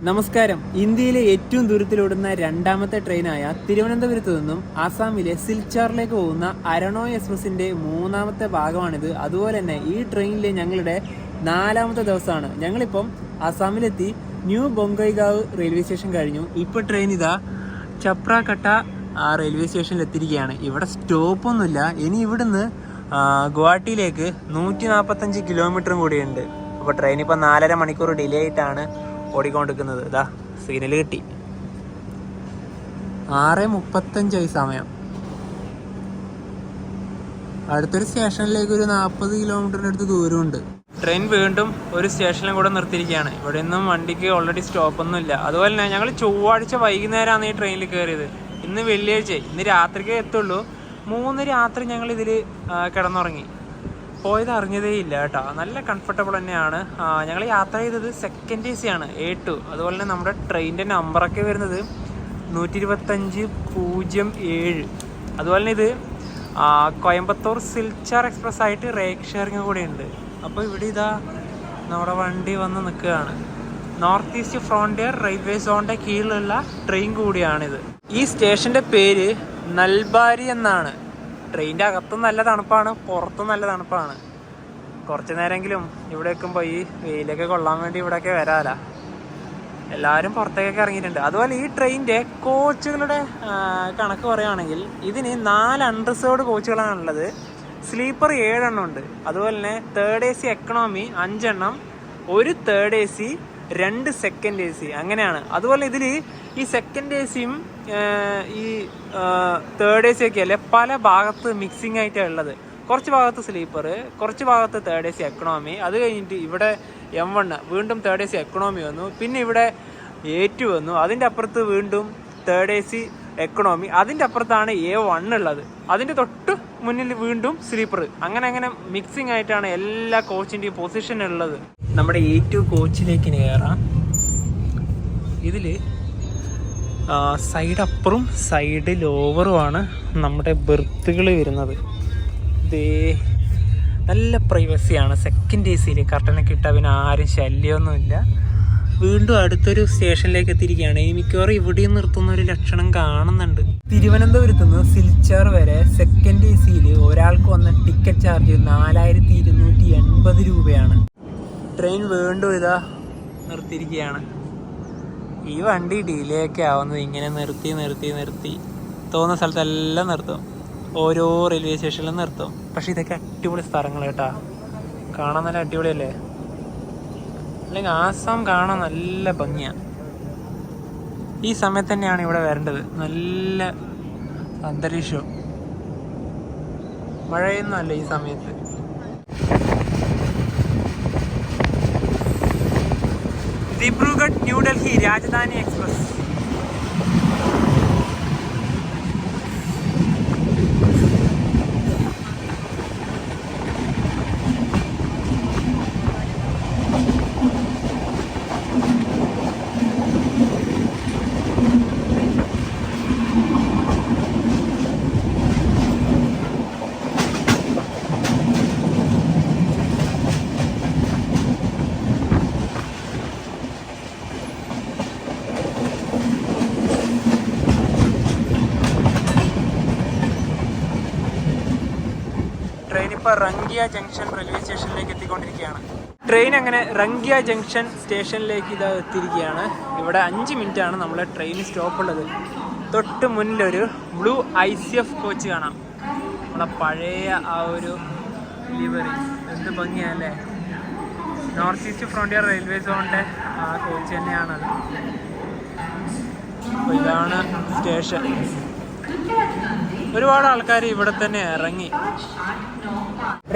നമസ്കാരം. ഇന്ത്യയിലെ ഏറ്റവും ദൂരത്തിലോടുന്ന രണ്ടാമത്തെ ട്രെയിനായ തിരുവനന്തപുരത്ത് നിന്നും ആസാമിലെ സിൽച്ചാറിലേക്ക് പോകുന്ന അരണോ എക്സ്പ്രസിന്റെ മൂന്നാമത്തെ ഭാഗമാണിത്. അതുപോലെ തന്നെ ഈ ട്രെയിനിലെ ഞങ്ങളുടെ 4ാമത്തെ ദിവസമാണ്. ഞങ്ങളിപ്പം ആസാമിലെത്തി. ന്യൂ ബൊങ്കൈഗാവ് റെയിൽവേ സ്റ്റേഷൻ കഴിഞ്ഞു. ഇപ്പൊ ട്രെയിൻ ഇതാ ചപ്രാകട്ട റെയിൽവേ സ്റ്റേഷനിൽ എത്തിയിരിക്കുകയാണ്. ഇവിടെ സ്റ്റോപ്പൊന്നുമില്ല. ഇനി ഇവിടുന്ന് ഗുവാഹട്ടിയിലേക്ക് 145 കിലോമീറ്ററും കൂടിയുണ്ട്. അപ്പോൾ ട്രെയിൻ ഇപ്പം 4.5 മണിക്കൂർ ഡിലേ ആയിട്ടാണ് ഓടിക്കൊണ്ടിരിക്കുന്നത്. ഇതാ സിഗ്നൽ കിട്ടി. 6:35 സമയം. അടുത്തൊരു സ്റ്റേഷനിലേക്ക് ഒരു 40 കിലോമീറ്ററിൻ്റെ അടുത്ത് ദൂരമുണ്ട്. ട്രെയിൻ വീണ്ടും ഒരു സ്റ്റേഷനിലും കൂടെ നിർത്തിയിരിക്കുകയാണ്. ഇവിടെ നിന്നും വണ്ടിക്ക് ഓൾറെഡി സ്റ്റോപ്പൊന്നും ഇല്ല. അതുപോലെ തന്നെ ഞങ്ങൾ ചൊവ്വാഴ്ച വൈകുന്നേരമാണ് ഈ ട്രെയിനിൽ കയറിയത്. ഇന്ന് വെള്ളിയാഴ്ച, ഇന്ന് രാത്രിക്കേ എത്തുള്ളൂ. 3 രാത്രി ഞങ്ങൾ ഇതിൽ കിടന്നുറങ്ങി. പോയത് അറിഞ്ഞതേ ഇല്ല കേട്ടോ. നല്ല കംഫർട്ടബിൾ തന്നെയാണ്. ഞങ്ങൾ യാത്ര ചെയ്തത് സെക്കൻഡ് AC ആണ്, A2. അതുപോലെ തന്നെ നമ്മുടെ ട്രെയിനിൻ്റെ നമ്പറൊക്കെ വരുന്നത് 12507. അതുപോലെ തന്നെ ഇത് കോയമ്പത്തൂർ സിൽച്ചാർ എക്സ്പ്രസ് ആയിട്ട് റേക്ക് ഷെയറിങ് കൂടെ ഉണ്ട്. അപ്പോൾ ഇവിടെ ഇതാ നമ്മുടെ വണ്ടി വന്ന് നിൽക്കുകയാണ്. നോർത്ത് ഈസ്റ്റ് ഫ്രോണ്ടിയർ റെയിൽവേ സോണിൻ്റെ കീഴിലുള്ള ട്രെയിൻ കൂടിയാണിത്. ഈ സ്റ്റേഷൻ്റെ പേര് നൽബാരി എന്നാണ്. ട്രെയിനിൻ്റെ അകത്തും നല്ല തണുപ്പാണ്, പുറത്തും നല്ല തണുപ്പാണ്. കുറച്ച് നേരമെങ്കിലും ഇവിടെ വെക്കുമ്പോൾ ഈ വെയിലൊക്കെ കൊള്ളാൻ വേണ്ടി ഇവിടെയൊക്കെ വരാല. എല്ലാവരും പുറത്തേക്കൊക്കെ ഇറങ്ങിയിട്ടുണ്ട്. അതുപോലെ ഈ ട്രെയിനിൻ്റെ കോച്ചുകളുടെ കണക്ക് പറയുകയാണെങ്കിൽ ഇതിന് 4 അൺറിസർവ്ഡ് കോച്ചുകളാണുള്ളത്. സ്ലീപ്പർ 7 എണ്ണം ഉണ്ട്. അതുപോലെ തന്നെ തേർഡ് AC എക്കണോമി 5 എണ്ണം, 1 തേർഡ് AC, 2 സെക്കൻഡ് AC, അങ്ങനെയാണ്. അതുപോലെ ഇതിൽ ഈ സെക്കൻഡ് ACയും ഈ തേർഡ് AC ഒക്കെ അല്ലേ പല ഭാഗത്ത് മിക്സിംഗ് ആയിട്ടാണ് ഉള്ളത്. കുറച്ച് ഭാഗത്ത് സ്ലീപ്പർ, കുറച്ച് ഭാഗത്ത് തേർഡ് AC എക്കണോമി. അത് കഴിഞ്ഞിട്ട് ഇവിടെ M1 വീണ്ടും തേർഡ് AC എക്കണോമി വന്നു. പിന്നെ ഇവിടെ A2 വന്നു. അതിൻ്റെ അപ്പുറത്ത് വീണ്ടും തേർഡ് AC എക്കണോമി. അതിൻ്റെ അപ്പുറത്താണ് A1 ഉള്ളത്. അതിൻ്റെ തൊട്ട് മുന്നിൽ വീണ്ടും സ്ലീപ്പർ. അങ്ങനെ മിക്സിംഗ് ആയിട്ടാണ് എല്ലാ കോച്ചിൻ്റെയും പൊസിഷൻ ഉള്ളത്. നമ്മുടെ A2 കോച്ചിലേക്ക് കയറാം. ഇതിൽ സൈഡ് അപ്പറും സൈഡ് ലോവറുമാണ് നമ്മുടെ ബെർത്തുകൾ വരുന്നത്. ഇതേ നല്ല പ്രൈവസിയാണ്. സെക്കൻഡ് ACയിൽ കർട്ടനൊക്കെ ഇട്ടാൽ പിന്നെ ആരും ശല്യമൊന്നുമില്ല. വീണ്ടും അടുത്തൊരു സ്റ്റേഷനിലേക്ക് എത്തിയിരിക്കുകയാണ്. ഈ മിക്കവാറും ഇവിടെയും നിർത്തുന്ന ഒരു ലക്ഷണം കാണുന്നുണ്ട്. തിരുവനന്തപുരത്ത് നിന്ന് സിൽച്ചാർ വരെ സെക്കൻഡ് ACയിൽ ഒരാൾക്ക് വന്ന ടിക്കറ്റ് ചാർജ് 4280 രൂപയാണ്. ട്രെയിൻ വീണ്ടും ഇതാ നിർത്തിയിരിക്കുകയാണ്. ഈ വണ്ടി ഡിലേ ഒക്കെ ആവുന്നത് ഇങ്ങനെ നിർത്തി തോന്നുന്ന സ്ഥലത്തെല്ലാം നിർത്തും. ഓരോ റെയിൽവേ സ്റ്റേഷനിലും നിർത്തും. പക്ഷെ ഇതൊക്കെ അടിപൊളി സ്ഥലങ്ങൾ കേട്ടാ. കാണാൻ നല്ല അടിപൊളിയല്ലേ? അല്ലെങ്കിൽ ആസാം കാണാൻ നല്ല ഭംഗിയാണ്. ഈ സമയത്ത് തന്നെയാണ് ഇവിടെ വരേണ്ടത്. നല്ല അന്തരീക്ഷവും മഴയൊന്നും അല്ല ഈ സമയത്ത്. ദിബ്രുഗഡ് ന്യൂഡൽഹി രാജധാനി എക്സ്പ്രസ്. ട്രെയിൻ ഇപ്പോൾ റംഗിയ ജംഗ്ഷൻ റെയിൽവേ സ്റ്റേഷനിലേക്ക് എത്തിക്കൊണ്ടിരിക്കുകയാണ്. ട്രെയിൻ അങ്ങനെ റംഗിയ ജംഗ്ഷൻ സ്റ്റേഷനിലേക്ക് ഇത് എത്തിയിരിക്കുകയാണ്. ഇവിടെ 5 മിനിറ്റാണ് നമ്മളെ ട്രെയിൻ സ്റ്റോപ്പ് ഉള്ളത്. തൊട്ട് മുന്നിലൊരു ബ്ലൂ ICF കോച്ച് കാണാം. നമ്മളെ പഴയ ആ ഒരു ലിവറി എന്ത് ഭംഗിയല്ലേ. നോർത്ത് ഈസ്റ്റ് ഫ്രോണ്ടിയർ റെയിൽവേ സോണിൻ്റെ ആ കോച്ച് തന്നെയാണത്. അപ്പോൾ ഇതാണ് സ്റ്റേഷൻ. ഒരുപാട് ആൾക്കാർ ഇവിടെ തന്നെ ഇറങ്ങി.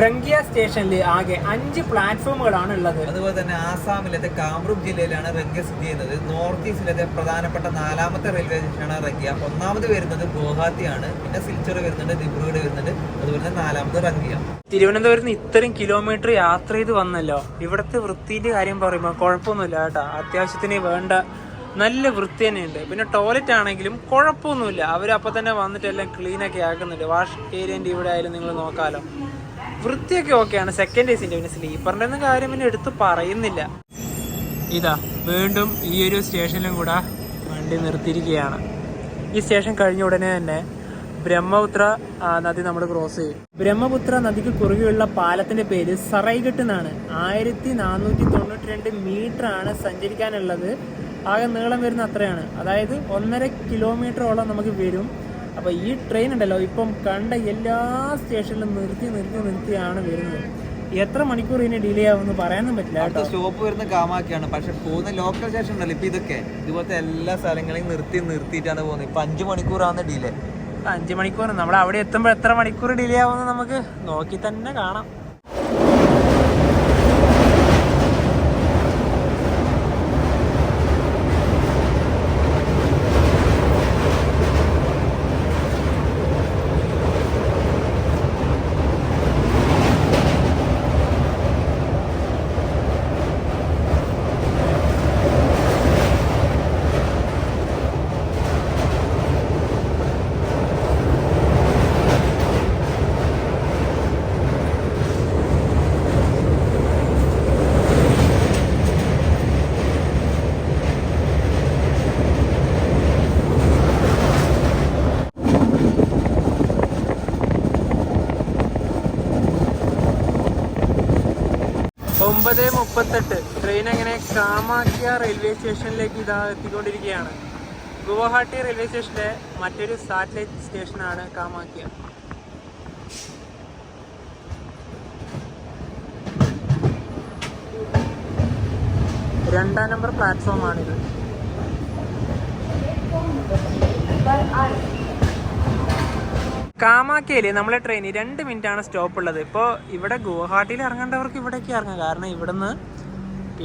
റംഗിയ സ്റ്റേഷനിൽ ആകെ 5 പ്ലാറ്റ്ഫോമുകളാണ് ഉള്ളത്. അതുപോലെ തന്നെ ആസാമിലത്തെ കാംരൂപ് ജില്ലയിലാണ് റംഗിയ സ്ഥിതി ചെയ്യുന്നത്. നോർത്ത് ഈസ്റ്റിലത്തെ പ്രധാനപ്പെട്ട 4ാമത്തെ റെയിൽവേ സ്റ്റേഷനാണ് റംഗിയ. 1ാമത് വരുന്നത് ഗുവാഹത്തിയാണ്. പിന്നെ സിൽച്ചർ വരുന്നുണ്ട്, ദിബ്രുഗഡ് വരുന്നുണ്ട്. അതുപോലെ തന്നെ 4ാമത് റംഗിയ. തിരുവനന്തപുരത്ത് നിന്ന് ഇത്രയും കിലോമീറ്റർ യാത്ര ചെയ്ത് വന്നല്ലോ. ഇവിടുത്തെ വൃത്തിൻ്റെ കാര്യം പറയുമ്പോൾ കുഴപ്പമൊന്നുമില്ല കേട്ടോ. അത്യാവശ്യത്തിന് വേണ്ട നല്ല വൃത്തി തന്നെയുണ്ട്. പിന്നെ ടോയ്ലറ്റ് ആണെങ്കിലും കുഴപ്പമൊന്നുമില്ല. അവരപ്പോൾ തന്നെ വന്നിട്ട് എല്ലാം ക്ലീനൊക്കെ ആക്കുന്നുണ്ട്. വാഷ് ഏരിയൻ്റെ ഇവിടെ ആയാലും നിങ്ങൾ നോക്കാമല്ലോ. വൃത്തിയൊക്കെ ഓക്കെയാണ്. സെക്കൻഡ് ACൻ്റെ പിന്നെ സ്ലീപ്പറിൻ്റെ ഒന്നും കാര്യം പിന്നെ എടുത്ത് പറയുന്നില്ല. ഇതാ വീണ്ടും ഈ ഒരു സ്റ്റേഷനിലും കൂടെ വണ്ടി നിർത്തിയിരിക്കുകയാണ്. ഈ സ്റ്റേഷൻ കഴിഞ്ഞ ഉടനെ തന്നെ ബ്രഹ്മപുത്ര നദി നമ്മൾ ക്രോസ് ചെയ്യും. ബ്രഹ്മപുത്ര നദിക്ക് കുറുകെയുള്ള പാലത്തിന്റെ പേര് സറൈഘട്ട് എന്നാണ്. 1492 മീറ്റർ ആണ് സഞ്ചരിക്കാനുള്ളത്. ആകെ നീളം വരുന്ന അത്രയാണ്, അതായത് 1.5 കിലോമീറ്ററോളം നമുക്ക് വരും. അപ്പോൾ ഈ ട്രെയിൻ ഉണ്ടല്ലോ ഇപ്പം കണ്ട എല്ലാ സ്റ്റേഷനിലും നിർത്തിയാണ് വരുന്നത്. എത്ര മണിക്കൂർ ഇതിന് ഡിലേ ആവുമെന്ന് പറയാനും പറ്റില്ല കേട്ടോ. സ്റ്റോപ്പ് വരുന്ന കാമാക്കിയാണ്, പക്ഷെ പോകുന്ന ലോക്കൽ സ്റ്റേഷൻ ഉണ്ടല്ലോ ഇപ്പൊ ഇതൊക്കെ ഇതുപോലത്തെ എല്ലാ സ്ഥലങ്ങളെയും നിർത്തിയിട്ടാണ് പോകുന്നത്. ഇപ്പൊ 5 മണിക്കൂറാണ് ഡിലേ. 5 മണിക്കൂർ. നമ്മൾ അവിടെ എത്തുമ്പോൾ എത്ര മണിക്കൂർ ഡിലേ ആവുമെന്ന് നമുക്ക് നോക്കി തന്നെ കാണാം. ഒമ്പത് 38 ട്രെയിൻ അങ്ങനെ കാമാഖ്യ റെയിൽവേ സ്റ്റേഷനിലേക്ക് ഇതാ എത്തിക്കൊണ്ടിരിക്കുകയാണ്. ഗുവാഹട്ടി റെയിൽവേ സ്റ്റേഷന്റെ മറ്റൊരു സാറ്റലൈറ്റ് സ്റ്റേഷനാണ് കാമാഖ്യ. രണ്ടാം നമ്പർ പ്ലാറ്റ്ഫോമാണിത്. കാമാഖ്യയില് നമ്മളെ ട്രെയിന് 2 മിനിറ്റാണ് സ്റ്റോപ്പ് ഉള്ളത്. ഇപ്പോൾ ഇവിടെ ഗുവാഹട്ടിയിൽ ഇറങ്ങേണ്ടവർക്ക് ഇവിടേക്ക് ഇറങ്ങാം, കാരണം ഇവിടുന്ന്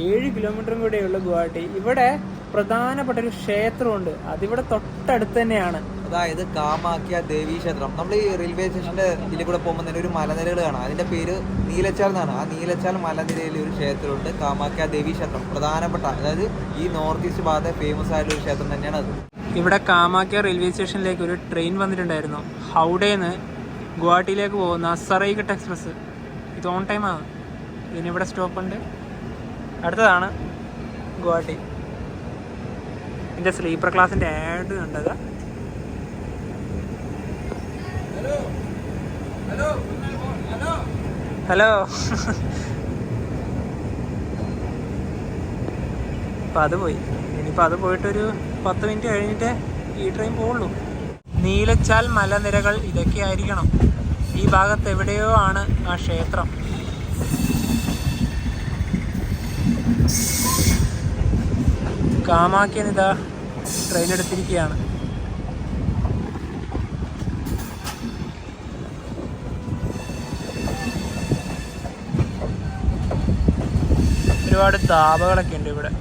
7 കിലോമീറ്ററും കൂടെയുള്ള ഗുവാഹട്ടി. ഇവിടെ പ്രധാനപ്പെട്ട ഒരു ക്ഷേത്രമുണ്ട്, അതിവിടെ തൊട്ടടുത്ത് തന്നെയാണ്. അതായത് കാമാഖ്യ ദേവീ ക്ഷേത്രം. നമ്മൾ ഈ റെയിൽവേ സ്റ്റേഷന്റെ ഇതിൽ കൂടെ പോകുമ്പോൾ തന്നെ ഒരു മലനിരകൾ കാണാം, അതിന്റെ പേര് നീലച്ചാൽ എന്നാണ്. ആ നീലച്ചാൽ മലനിരയിൽ ഒരു ക്ഷേത്രമുണ്ട്, കാമാഖ്യ ദേവീ ക്ഷേത്രം. പ്രധാനപ്പെട്ട, അതായത് ഈ നോർത്ത് ഈസ്റ്റ് ഭാഗത്തെ ഫേമസ് ആയിട്ടുള്ള ഒരു ക്ഷേത്രം തന്നെയാണ് അത്. ഇവിടെ കാമാഖ്യ റെയിൽവേ സ്റ്റേഷനിലേക്ക് ഒരു ട്രെയിൻ വന്നിട്ടുണ്ടായിരുന്നു. ഹൗഡേന്ന് ഗുവാഹട്ടിയിലേക്ക് പോകുന്ന സറൈഘട്ട് എക്സ്പ്രസ്. ഇത് ഓൺ ടൈമാണ്. ഇതിനിവിടെ സ്റ്റോപ്പുണ്ട്. അടുത്തതാണ് ഗുവാഹട്ടി. ഇതിൻ്റെ സ്ലീപ്പർ ക്ലാസിൻ്റെ ആഡ് കണ്ടത്. ഹലോ. അപ്പം അത് പോയി. ഇനിയിപ്പോൾ അത് പോയിട്ടൊരു 10 മിനിറ്റ് കഴിഞ്ഞിട്ട് ഈ ട്രെയിൻ പോകുള്ളൂ. നീലച്ചാൽ മലനിരകൾ ഇതൊക്കെ ആയിരിക്കണം. ഈ ഭാഗത്ത് എവിടെയോ ആണ് ആ ക്ഷേത്രം. കാമാഖ്യനിതാ ട്രെയിൻ എടുത്തിരിക്കുകയാണ്. ഒരുപാട് ധാബകളൊക്കെ ഉണ്ട് ഇവിടെ.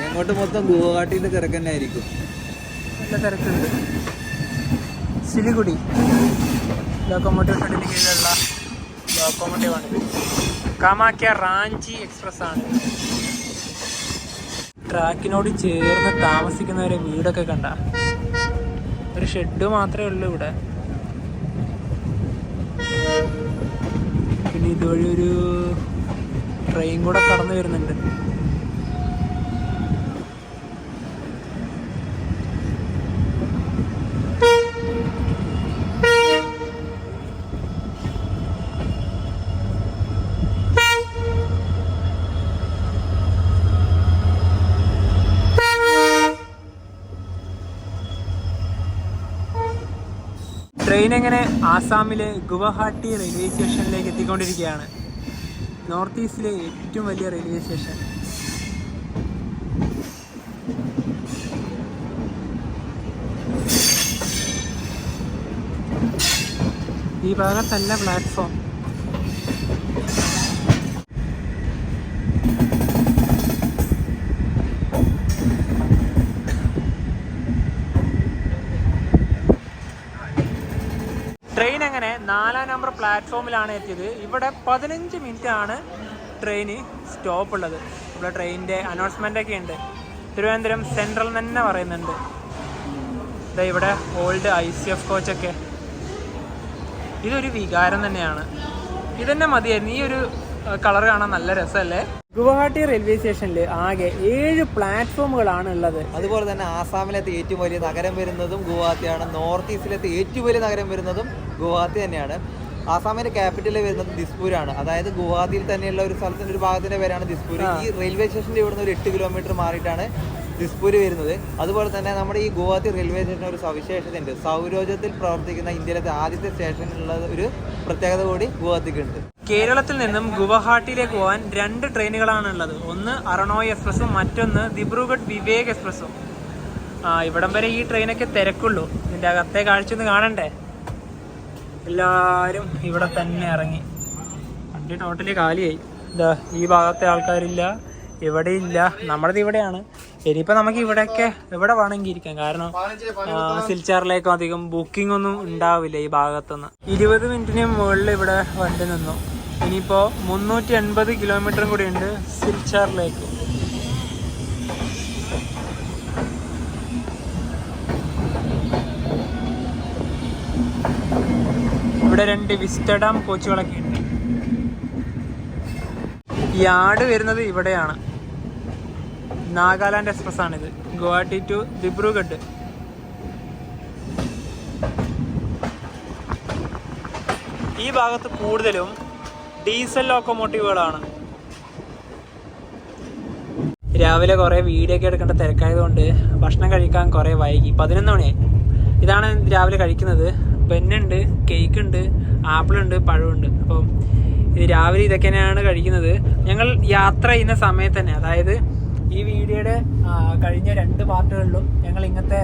അങ്ങോട്ട് മൊത്തം ഗുവാഹട്ടിന്റെ തിരക്ക് തന്നെ ആയിരിക്കും. നല്ല തിരക്കുണ്ട്. സിലിഗുഡി ലോക്കോമോട്ടീവ് ഷെഡിന് കീഴിലുള്ള ലോക്കോമോട്ടീവാണിത്. കാമാഖ്യ റാഞ്ചി എക്സ്പ്രസ് ആണ്. ട്രാക്കിനോട് ചേർന്ന് താമസിക്കുന്നവരെ വീടൊക്കെ കണ്ട. ഒരു ഷെഡ് മാത്രമേ ഉള്ളൂ ഇവിടെ. പിന്നെ ഇതുവഴി ഒരു ട്രെയിൻ കൂടെ കടന്നു വരുന്നുണ്ട്. ട്രെയിൻ എങ്ങനെ ആസാമിലെ ഗുവാഹട്ടി റെയിൽവേ സ്റ്റേഷനിലേക്ക് എത്തിക്കൊണ്ടിരിക്കുകയാണ്. നോർത്ത് ഈസ്റ്റിലെ ഏറ്റവും വലിയ റെയിൽവേ സ്റ്റേഷൻ. ഈ ഭാഗത്തല്ല പ്ലാറ്റ്ഫോം. ട്രെയിൻ അങ്ങനെ 4-ാം നമ്പർ പ്ലാറ്റ്ഫോമിലാണ് എത്തിയത്. ഇവിടെ 15 മിനിറ്റ് ആണ് ട്രെയിന് സ്റ്റോപ്പ് ഉള്ളത്. ഇവിടെ ട്രെയിനിൻ്റെ അനൗൺസ്മെൻ്റ് ഒക്കെ ഉണ്ട്. തിരുവനന്തപുരം സെൻട്രൽ തന്നെ പറയുന്നുണ്ട്. ഇവിടെ ഓൾഡ് ICF കോച്ചൊക്കെ. ഇതൊരു വികാരം തന്നെയാണ്. ഇതന്നെ മതിയായിരുന്നു. ഈ ഒരു കളർ കാണാൻ നല്ല രസമല്ലേ. ഗുവാഹട്ടി റെയിൽവേ സ്റ്റേഷനിൽ ആകെ 7 പ്ലാറ്റ്ഫോമുകളാണ് ഉള്ളത്. അതുപോലെ തന്നെ ആസാമിലത്തെ ഏറ്റവും വലിയ നഗരം വരുന്നതും ഗുവാഹത്തിയാണ്. നോർത്ത് ഈസ്റ്റിലത്തെ ഏറ്റവും വലിയ നഗരം വരുന്നതും ഗുവാഹത്തി തന്നെയാണ്. ആസാമിന്റെ ക്യാപിറ്റൽ വരുന്നത് ദിസ്പൂരാണ്. അതായത് ഗുവാഹത്തിയിൽ തന്നെയുള്ള ഒരു സ്ഥലത്തിന്റെ ഒരു ഭാഗത്തിന്റെ പേരാണ് ദിസ്പൂർ. ഈ റെയിൽവേ സ്റ്റേഷന്റെ ഇവിടുന്ന് ഒരു 8 കിലോമീറ്റർ മാറിയിട്ടാണ് ദിസ്പൂര് വരുന്നത്. അതുപോലെ തന്നെ നമ്മുടെ ഈ ഗുവാഹത്തി റെയിൽവേ സ്റ്റേഷൻ ഒരു സവിശേഷതയുണ്ട്. സൗരോർജ്ജത്തിൽ പ്രവർത്തിക്കുന്ന ഇന്ത്യയിലത്തെ ആദ്യത്തെ സ്റ്റേഷനുള്ള ഒരു പ്രത്യേകത കൂടി ഗുവാഹത്തിക്കുണ്ട്. കേരളത്തിൽ നിന്നും ഗുവാഹട്ടിയിലേക്ക് പോകാൻ 2 ട്രെയിനുകളാണ് ഉള്ളത്. ഒന്ന് അറണോയ് എക്സ്പ്രസും മറ്റൊന്ന് ദിബ്രുഗഡ് വിവേക് എക്സ്പ്രസും. ഇവിടം വരെ ഈ ട്രെയിനൊക്കെ തിരക്കുള്ളൂ. ഇതിൻ്റെ അകത്തെ കാഴ്ച ഒന്ന് കാണണ്ടേ. എല്ലാവരും ഇവിടെ തന്നെ ഇറങ്ങി. വണ്ടി ടോട്ടലി കാലിയായി. ഇതാ ഈ ഭാഗത്തെ ആൾക്കാരില്ല, ഇവിടെ ഇല്ല. നമ്മുടേത് ഇവിടെയാണ്. ഇനിയിപ്പോൾ നമുക്ക് ഇവിടെയൊക്കെ എവിടെ വേണമെങ്കിൽ ഇരിക്കാം. കാരണം സിൽച്ചാറിലേക്കും അധികം ബുക്കിംഗ് ഒന്നും ഉണ്ടാവില്ല ഈ ഭാഗത്തുനിന്ന്. 20 മിനിറ്റിന് മുകളിൽ ഇവിടെ വണ്ടി നിന്നു. ഇനിയിപ്പോൾ 380 കിലോമീറ്ററും കൂടി ഉണ്ട് സിൽച്ചാറിലേക്ക്. ഇവിടെ 2 വിസ്റ്റഡാം കോച്ചുകളൊക്കെ ഉണ്ട്. യാർഡ് വരുന്നത് ഇവിടെയാണ്. നാഗാലാൻഡ് എക്സ്പ്രസ് ആണിത്. ഗുവാഹട്ടി ടു ദിബ്രുഗഡ്. ഈ ഭാഗത്ത് കൂടുതലും ഡീസൽ ലോക്കോമോട്ടീവുകളാണ്. രാവിലെ കുറേ വീഡിയോ ഒക്കെ എടുക്കേണ്ട തിരക്കായതുകൊണ്ട് ഭക്ഷണം കഴിക്കാൻ കുറേ വൈകി. 11 മണിയായി. ഇതാണ് രാവിലെ കഴിക്കുന്നത്. ബെന്നുണ്ട്, കേക്ക് ഉണ്ട്, ആപ്പിൾ ഉണ്ട്, പഴമുണ്ട്. അപ്പം ഇത് രാവിലെ ഇതൊക്കെ തന്നെയാണ് കഴിക്കുന്നത്. ഞങ്ങൾ യാത്ര ചെയ്യുന്ന സമയത്ത് തന്നെ, അതായത് ഈ വീഡിയോയുടെ കഴിഞ്ഞ 2 പാർട്ടുകളിലും ഞങ്ങൾ ഇങ്ങനത്തെ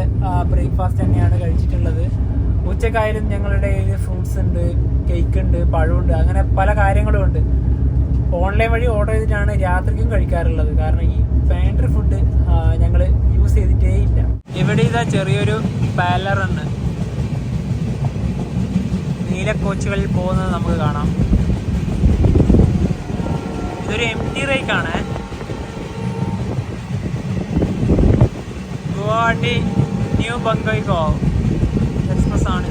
ബ്രേക്ക്ഫാസ്റ്റ് തന്നെയാണ് കഴിച്ചിട്ടുള്ളത്. ഉച്ചക്കായാലും ഞങ്ങളുടെ കയ്യിൽ ഫ്രൂട്ട്സ് ഉണ്ട്, കേക്ക് ഉണ്ട്, പഴമുണ്ട്, അങ്ങനെ പല കാര്യങ്ങളും ഉണ്ട്. ഓൺലൈൻ വഴി ഓർഡർ ചെയ്തിട്ടാണ് രാത്രിക്കും കഴിക്കാറുള്ളത്. കാരണം ഈ പാൻട്രി ഫുഡ് ഞങ്ങൾ യൂസ് ചെയ്തിട്ടേ ഇല്ല. ഇവിടെ ഇതാ ചെറിയൊരു പാലറുണ്ട്. നീല കോച്ചുകളിൽ പോകുന്നത് നമുക്ക് കാണാം. ഇതൊരു എംറ്റി റേക്കാണ്. ഗുവാഹട്ടി ന്യൂ ബംഗൈഗാവ് എക്സ്പ്രസ് ആണ്.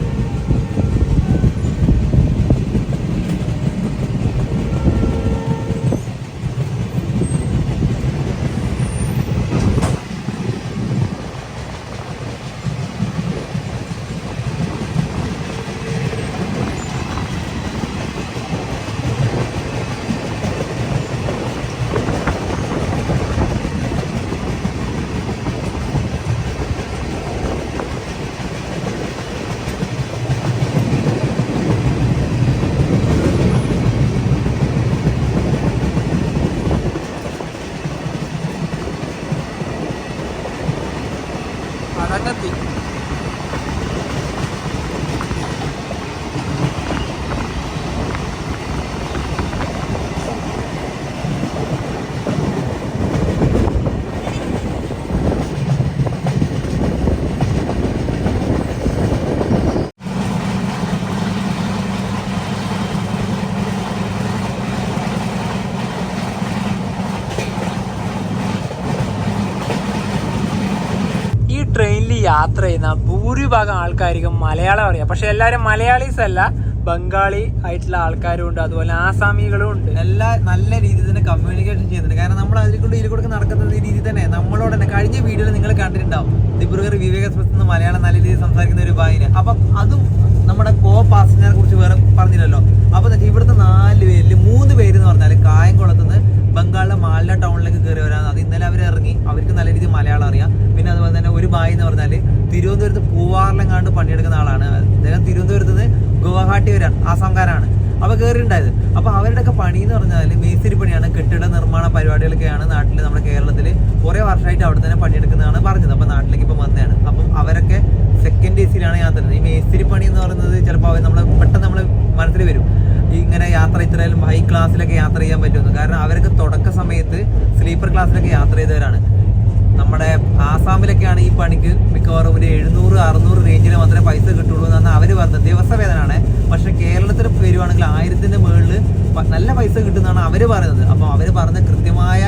അതങ്ങെത്തി. ട്രെയിനിൽ യാത്ര ചെയ്യുന്ന ഭൂരിഭാഗം ആൾക്കാർക്കും മലയാളം അറിയാം. പക്ഷെ എല്ലാവരും മലയാളീസ് അല്ല, ബംഗാളി ആയിട്ടുള്ള ആൾക്കാരും ഉണ്ട്, അതുപോലെ ആസാമികളും ഉണ്ട്. നല്ല രീതിയിൽ തന്നെ കമ്മ്യൂണിക്കേഷൻ ചെയ്യുന്നുണ്ട്. കാരണം നമ്മൾ ഇതിൽ നടക്കുന്ന രീതി തന്നെ നമ്മളോട് തന്നെ കഴിഞ്ഞ വീഡിയോയിൽ നിങ്ങൾ കണ്ടിട്ടുണ്ടാവും. ദിബ്രുഗഡ് വിവേക് എക്സ്പ്രസ് നിന്ന് മലയാളം നല്ല രീതിയിൽ സംസാരിക്കുന്ന ഒരു ഭായിന്. അപ്പം അതും നമ്മുടെ പാസഞ്ചറിനെ കുറിച്ച് വേറെ പറഞ്ഞില്ലല്ലോ. അപ്പൊ ഇവിടുത്തെ 4 പേരിൽ 3 പേര് എന്ന് പറഞ്ഞാൽ കായംകുളത്ത് നിന്ന് ബംഗാളിലെ മാൽഡ ടൗണിലേക്ക് കയറി വരാൻ. അത് ഇന്നലെ അവർ ഇറങ്ങി. അവർക്ക് നല്ല രീതിയിൽ മലയാളം അറിയാം. പിന്നെ അതുപോലെ തന്നെ ഒരു ഭായി എന്ന് പറഞ്ഞാൽ തിരുവനന്തപുരത്ത് പൂവാറിലെങ്ങാണ്ട് പണിയെടുക്കുന്ന ആളാണ്. അദ്ദേഹം തിരുവനന്തപുരത്ത് നിന്ന് ഗുവാഹട്ടി വരാൻ ആസാംകാരാണ്. അപ്പോൾ കയറിയിട്ടുണ്ടായത്. അപ്പോൾ അവരുടെയൊക്കെ പണി എന്ന് പറഞ്ഞാൽ മേസ്തിരി പണിയാണ്, കെട്ടിട നിർമ്മാണ പരിപാടികളൊക്കെയാണ്. നാട്ടിൽ നമ്മുടെ കേരളത്തിൽ കുറേ വർഷമായിട്ട് അവിടെ തന്നെ പണിയെടുക്കുന്നതാണ് പറഞ്ഞത്. അപ്പോൾ നാട്ടിലേക്ക് ഇപ്പോൾ വന്നതാണ്. അപ്പം അവരൊക്കെ സെക്കൻഡ് AC-യിലാണ് യാത്ര. ഈ മേസ്തിരി പണി എന്ന് പറയുന്നത് ചിലപ്പോൾ പെട്ടെന്ന് നമ്മൾ മനസ്സിൽ വരും. ഇങ്ങനെ യാത്ര ഇത്രയും ഹൈ ക്ലാസ്സിലൊക്കെ യാത്ര ചെയ്യാൻ പറ്റുമെന്ന്. കാരണം അവരൊക്കെ തുടക്ക സമയത്ത് സ്ലീപ്പർ ക്ലാസ്സിലൊക്കെ യാത്ര ചെയ്തവരാണ്. നമ്മുടെ ആസാമിലൊക്കെയാണ് ഈ പണിക്ക് മിക്കവാറും ഒരു 700-600 റേഞ്ചിൽ മാത്രമേ പൈസ കിട്ടുള്ളൂ എന്നാണ് അവർ പറഞ്ഞത്. ദിവസവേതനാണ്. പക്ഷെ കേരളത്തിൽ വരുവാണെങ്കിൽ 1000-ന്റെ മുകളിൽ നല്ല പൈസ കിട്ടുന്നതാണ് അവർ പറയുന്നത്. അപ്പോൾ അവർ പറഞ്ഞ കൃത്യമായ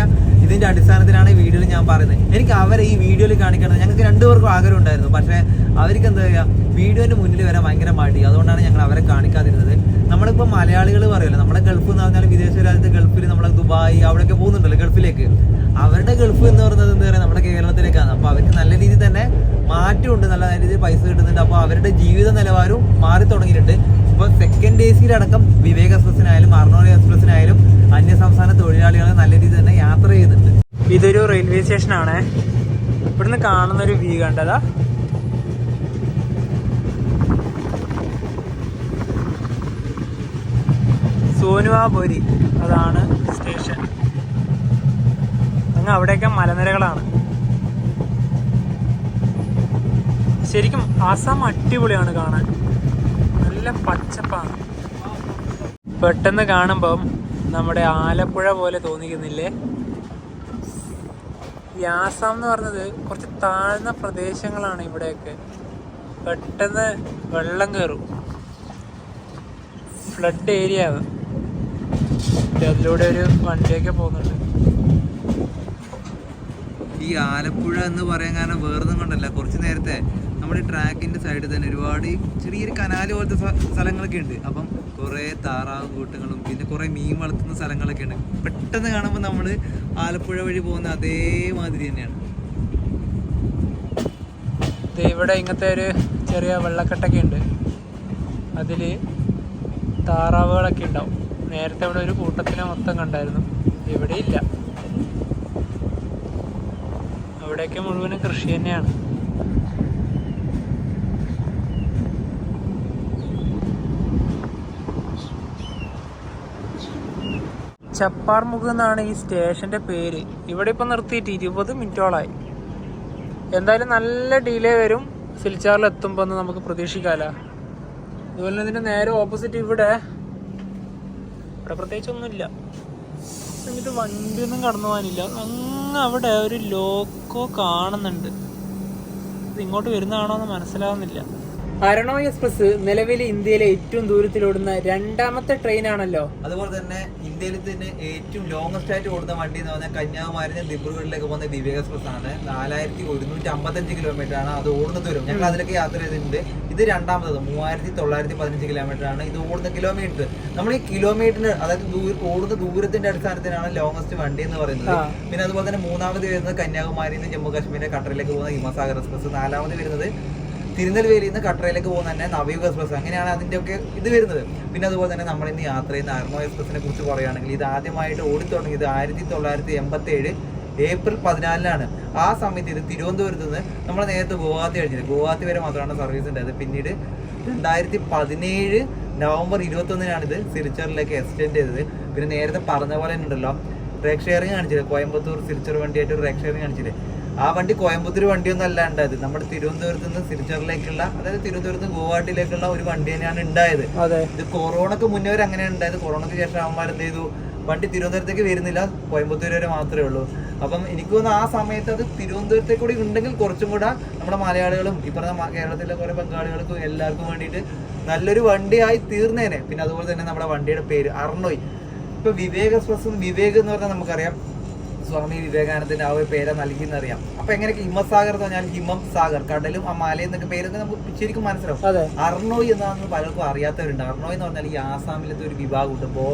ഇതിന്റെ അടിസ്ഥാനത്തിലാണ് ഈ വീഡിയോയിൽ ഞാൻ പറയുന്നത്. എനിക്ക് അവരെ ഈ വീഡിയോയിൽ കാണിക്കണം. ഞങ്ങൾക്ക് രണ്ടുപേർക്കും ആഗ്രഹം ഉണ്ടായിരുന്നു. പക്ഷേ അവർക്ക് എന്താ പറയുക, വീഡിയോന്റെ മുന്നിൽ വരാൻ ഭയങ്കര മടി. അതുകൊണ്ടാണ് ഞങ്ങൾ അവരെ കാണിക്കാതിരുന്നത്. നമ്മളിപ്പോൾ മലയാളികൾ പറയുമല്ലോ, നമ്മുടെ ഗൾഫ് എന്ന് പറഞ്ഞാൽ വിദേശ രാജ്യത്ത് ഗൾഫിൽ നമ്മളെ ദുബായ് അവിടെയൊക്കെ പോകുന്നുണ്ടല്ലോ ഗൾഫിലേക്ക്. അവരുടെ ഗൾഫ് എന്ന് പറയുന്നത് എന്താ പറയുക നമ്മുടെ കേരളത്തിലേക്കാണ്. അപ്പോൾ അവർക്ക് നല്ല രീതിയിൽ തന്നെ മാറ്റമുണ്ട്, നല്ല രീതിയിൽ പൈസ കിട്ടുന്നുണ്ട്. അപ്പോൾ അവരുടെ ജീവിത നിലവാരവും മാറി തുടങ്ങിയിട്ടുണ്ട്. ഇപ്പോൾ സെക്കൻഡ് AC-ലടക്കം വിവേക് എക്സ്പ്രസിനായാലും അർണോലി എക്സ്പ്രസിനായാലും അന്യസംസ്ഥാന തൊഴിലാളികൾ നല്ല രീതിയിൽ തന്നെ യാത്ര ചെയ്യുന്നുണ്ട്. ഇതൊരു റെയിൽവേ സ്റ്റേഷനാണ്. ഇവിടുന്ന് കാണുന്നൊരു വ്യൂ കണ്ടതാ. സോനുവാബോരി അതാണ് സ്റ്റേഷൻ. അങ്ങ് അവിടെയൊക്കെ മലനിരകളാണ്. ശരിക്കും ആസാം അടിപൊളിയാണ് കാണാൻ, നല്ല പച്ചപ്പാണ്. പെട്ടെന്ന് കാണുമ്പം നമ്മുടെ ആലപ്പുഴ പോലെ തോന്നിക്കുന്നില്ലേ? ഈ ആസാം എന്ന് പറഞ്ഞത് കുറച്ച് താഴ്ന്ന പ്രദേശങ്ങളാണ് ഇവിടെയൊക്കെ. പെട്ടെന്ന് വെള്ളം കയറും, ഫ്ലഡ് ഏരിയ ആണ്. അതിലൂടെ ഒരു വണ്ടിയൊക്കെ പോകുന്നുണ്ട്. ഈ ആലപ്പുഴ എന്ന് പറയാൻ കാരണം വേറൊന്നും കൊണ്ടല്ല, കുറച്ച് നേരത്തെ നമ്മുടെ ട്രാക്കിന്റെ സൈഡിൽ തന്നെ ഒരുപാട് ചെറിയൊരു കനാല് പോലത്തെ സ്ഥലങ്ങളൊക്കെ ഉണ്ട്. അപ്പം കുറേ താറാവ് കൂട്ടങ്ങളും പിന്നെ കുറേ മീൻ വളർത്തുന്ന സ്ഥലങ്ങളൊക്കെ ഉണ്ട്. പെട്ടെന്ന് കാണുമ്പോൾ നമ്മൾ ആലപ്പുഴ വഴി പോകുന്ന അതേമാതിരി തന്നെയാണ്. ഇവിടെ ഇങ്ങനത്തെ ഒരു ചെറിയ വെള്ളക്കെട്ടൊക്കെ ഉണ്ട്. അതിൽ താറാവുകളൊക്കെ ഉണ്ടാവും. നേരത്തെ ഇവിടെ ഒരു കൂട്ടത്തിനെ മൊത്തം കണ്ടായിരുന്നു, ഇവിടെ ഇല്ല. അവിടെയൊക്കെ മുഴുവനും കൃഷി തന്നെയാണ്. ചപ്പാർമുഖ് എന്നാണ് ഈ സ്റ്റേഷന്റെ പേര്. ഇവിടെ ഇപ്പൊ നിർത്തിയിട്ട് 20 മിനിറ്റോളായി. എന്തായാലും നല്ല ഡിലേ വരും സിൽച്ചാറിൽ എത്തുമ്പോ എന്ന് നമുക്ക് പ്രതീക്ഷിക്കാല. അതുപോലെ ഇതിന്റെ നേരെ ഓപ്പോസിറ്റ് ഇവിടെ പ്രത്യേകിച്ചൊന്നുമില്ല. എന്നിട്ട് വണ്ടിയൊന്നും കടന്നു പോകാനില്ല. അങ്ങ് അവിടെ ഒരു ലോക്കോ കാണുന്നുണ്ട്. ഇത് ഇങ്ങോട്ട് വരുന്നതാണോ എന്ന് മനസ്സിലാവുന്നില്ല. അരണോയ് എക്സ്പ്രസ് നിലവിൽ ഇന്ത്യയിലെ ഏറ്റവും ദൂരത്തിലോടുന്ന 2ാമത്തെ ട്രെയിൻ ആണല്ലോ. അതുപോലെ തന്നെ ഇന്ത്യയിൽ തന്നെ ഏറ്റവും ലോങ്ങസ്റ്റ് ആയിട്ട് ഓടുന്ന വണ്ടി എന്ന് പറഞ്ഞാൽ കന്യാകുമാരി ദിബ്രുഗഡിലേക്ക് പോകുന്ന വിവേക് എക്സ്പ്രസ് ആണ്. 4155 കിലോമീറ്റർ ആണ് അത് ഓടുന്ന ദൂരം. ഞങ്ങൾ അതിലൊക്കെ യാത്ര ചെയ്തിട്ടുണ്ട്. ഇത് 2ാമത് 3915 കിലോമീറ്റർ ആണ് ഇത് ഓടുന്ന കിലോമീറ്റർ. നമ്മൾ ഈ കിലോമീറ്ററിന് അതായത് ഓടുന്ന ദൂരത്തിന്റെ അടിസ്ഥാനത്തിലാണ് ലോങ്ങസ്റ്റ് വണ്ടി എന്ന് പറയുന്നത്. പിന്നെ അതുപോലെ തന്നെ 3ാമത് വരുന്നത് കന്യാകുമാരിയിൽ നിന്ന് ജമ്മു കാശ്മീരിന്റെ കട്ടറിലേക്ക് പോകുന്ന ഹിമസാഗർ എക്സ്പ്രസ്. 4ാമത് വരുന്നത് തിരുനെൽവേലിയിൽ നിന്ന് കട്ടറയിലേക്ക് പോകുന്ന തന്നെ നവയുഗ എക്സ്പ്രസ്. അങ്ങനെയാണ് അതിൻ്റെ ഒക്കെ ഇത് വരുന്നത്. പിന്നെ അതുപോലെ തന്നെ നമ്മളിന്ന് യാത്ര ചെയ്യുന്ന അർണോയ് എക്സ്പ്രസിനെ കുറിച്ച് പറയുകയാണെങ്കിൽ ഇത് ആദ്യമായിട്ട് ഓടിത്തുടങ്ങിയത് 1987 ഏപ്രിൽ 14 ആ സമയത്ത് ഇത് തിരുവനന്തപുരത്ത് നിന്ന് നമ്മൾ നേരത്തെ ഗുവാഹത്തി കഴിഞ്ഞില്ല, ഗുവാഹത്തി വരെ മാത്രമാണ് സർവീസ് ഉണ്ടായത്. പിന്നീട് 2017 നവംബർ 21 ഇത് സിൽച്ചറിലേക്ക് എക്സ്റ്റെൻഡ് ചെയ്തത്. പിന്നെ നേരത്തെ പറഞ്ഞ പോലെ ഉണ്ടല്ലോ റേക്ക് ഷെയറിങ് കാണിച്ചില്ലേ, കോയമ്പത്തൂർ സിൽച്ചർ വണ്ടിയായിട്ട് ഒരു റേക്ക് ഷെയറിങ് കാണിച്ചില്ലേ. ആ വണ്ടി കോയമ്പത്തൂർ വണ്ടിയൊന്നും അല്ല ഉണ്ടായത്, നമ്മുടെ തിരുവനന്തപുരത്ത് നിന്ന് സിൽച്ചറിലേക്കുള്ള, അതായത് തിരുവനന്തപുരത്ത് നിന്ന് ഗുവാഹട്ടിയിലേക്കുള്ള ഒരു വണ്ടി തന്നെയാണ് ഉണ്ടായത്. ഇത് കൊറോണക്ക് മുന്നേ വരെ അങ്ങനെയാണ് ഉണ്ടായത്. കൊറോണക്ക് ശേഷം അവന്മാർ എന്ത് ചെയ്തു, വണ്ടി തിരുവനന്തപുരത്തേക്ക് വരുന്നില്ല, കോയമ്പത്തൂർ വരെ മാത്രമേ ഉള്ളൂ. അപ്പം എനിക്ക് തോന്നുന്നു ആ സമയത്ത് അത് തിരുവനന്തപുരത്തേക്ക് കൂടി ഉണ്ടെങ്കിൽ കുറച്ചും കൂടെ നമ്മുടെ മലയാളികളും ഈ പറഞ്ഞ കേരളത്തിലെ കുറെ ബംഗാളികൾക്കും എല്ലാവർക്കും വേണ്ടിയിട്ട് നല്ലൊരു വണ്ടിയായി തീർന്നേനെ. പിന്നെ അതുപോലെ തന്നെ നമ്മുടെ വണ്ടിയുടെ പേര് അർണോയ്. ഇപ്പൊ വിവേക് എക്സ്പ്രസ്, വിവേക് എന്ന് പറഞ്ഞാൽ നമുക്കറിയാം സ്വാമി വിവേകാനന്ദന്റെ ആ ഒരു പേര് നൽകിയെന്നറിയാം. അപ്പൊ എങ്ങനെയൊക്കെ ഹിമസാഗർ എന്ന് പറഞ്ഞാൽ ഹിമം സാഗർ, കടലും ആ മലയും എന്നൊക്കെ പേരൊക്കെ നമുക്ക് ശരിക്കും മനസ്സിലാവും. അർണോയ് എന്നാണെന്ന് പലർക്കും അറിയാത്തവരുണ്ട്. അർണോയ് എന്ന് പറഞ്ഞാൽ ഈ ആസാമിലത്തെ ഒരു വിഭാഗമുണ്ട്,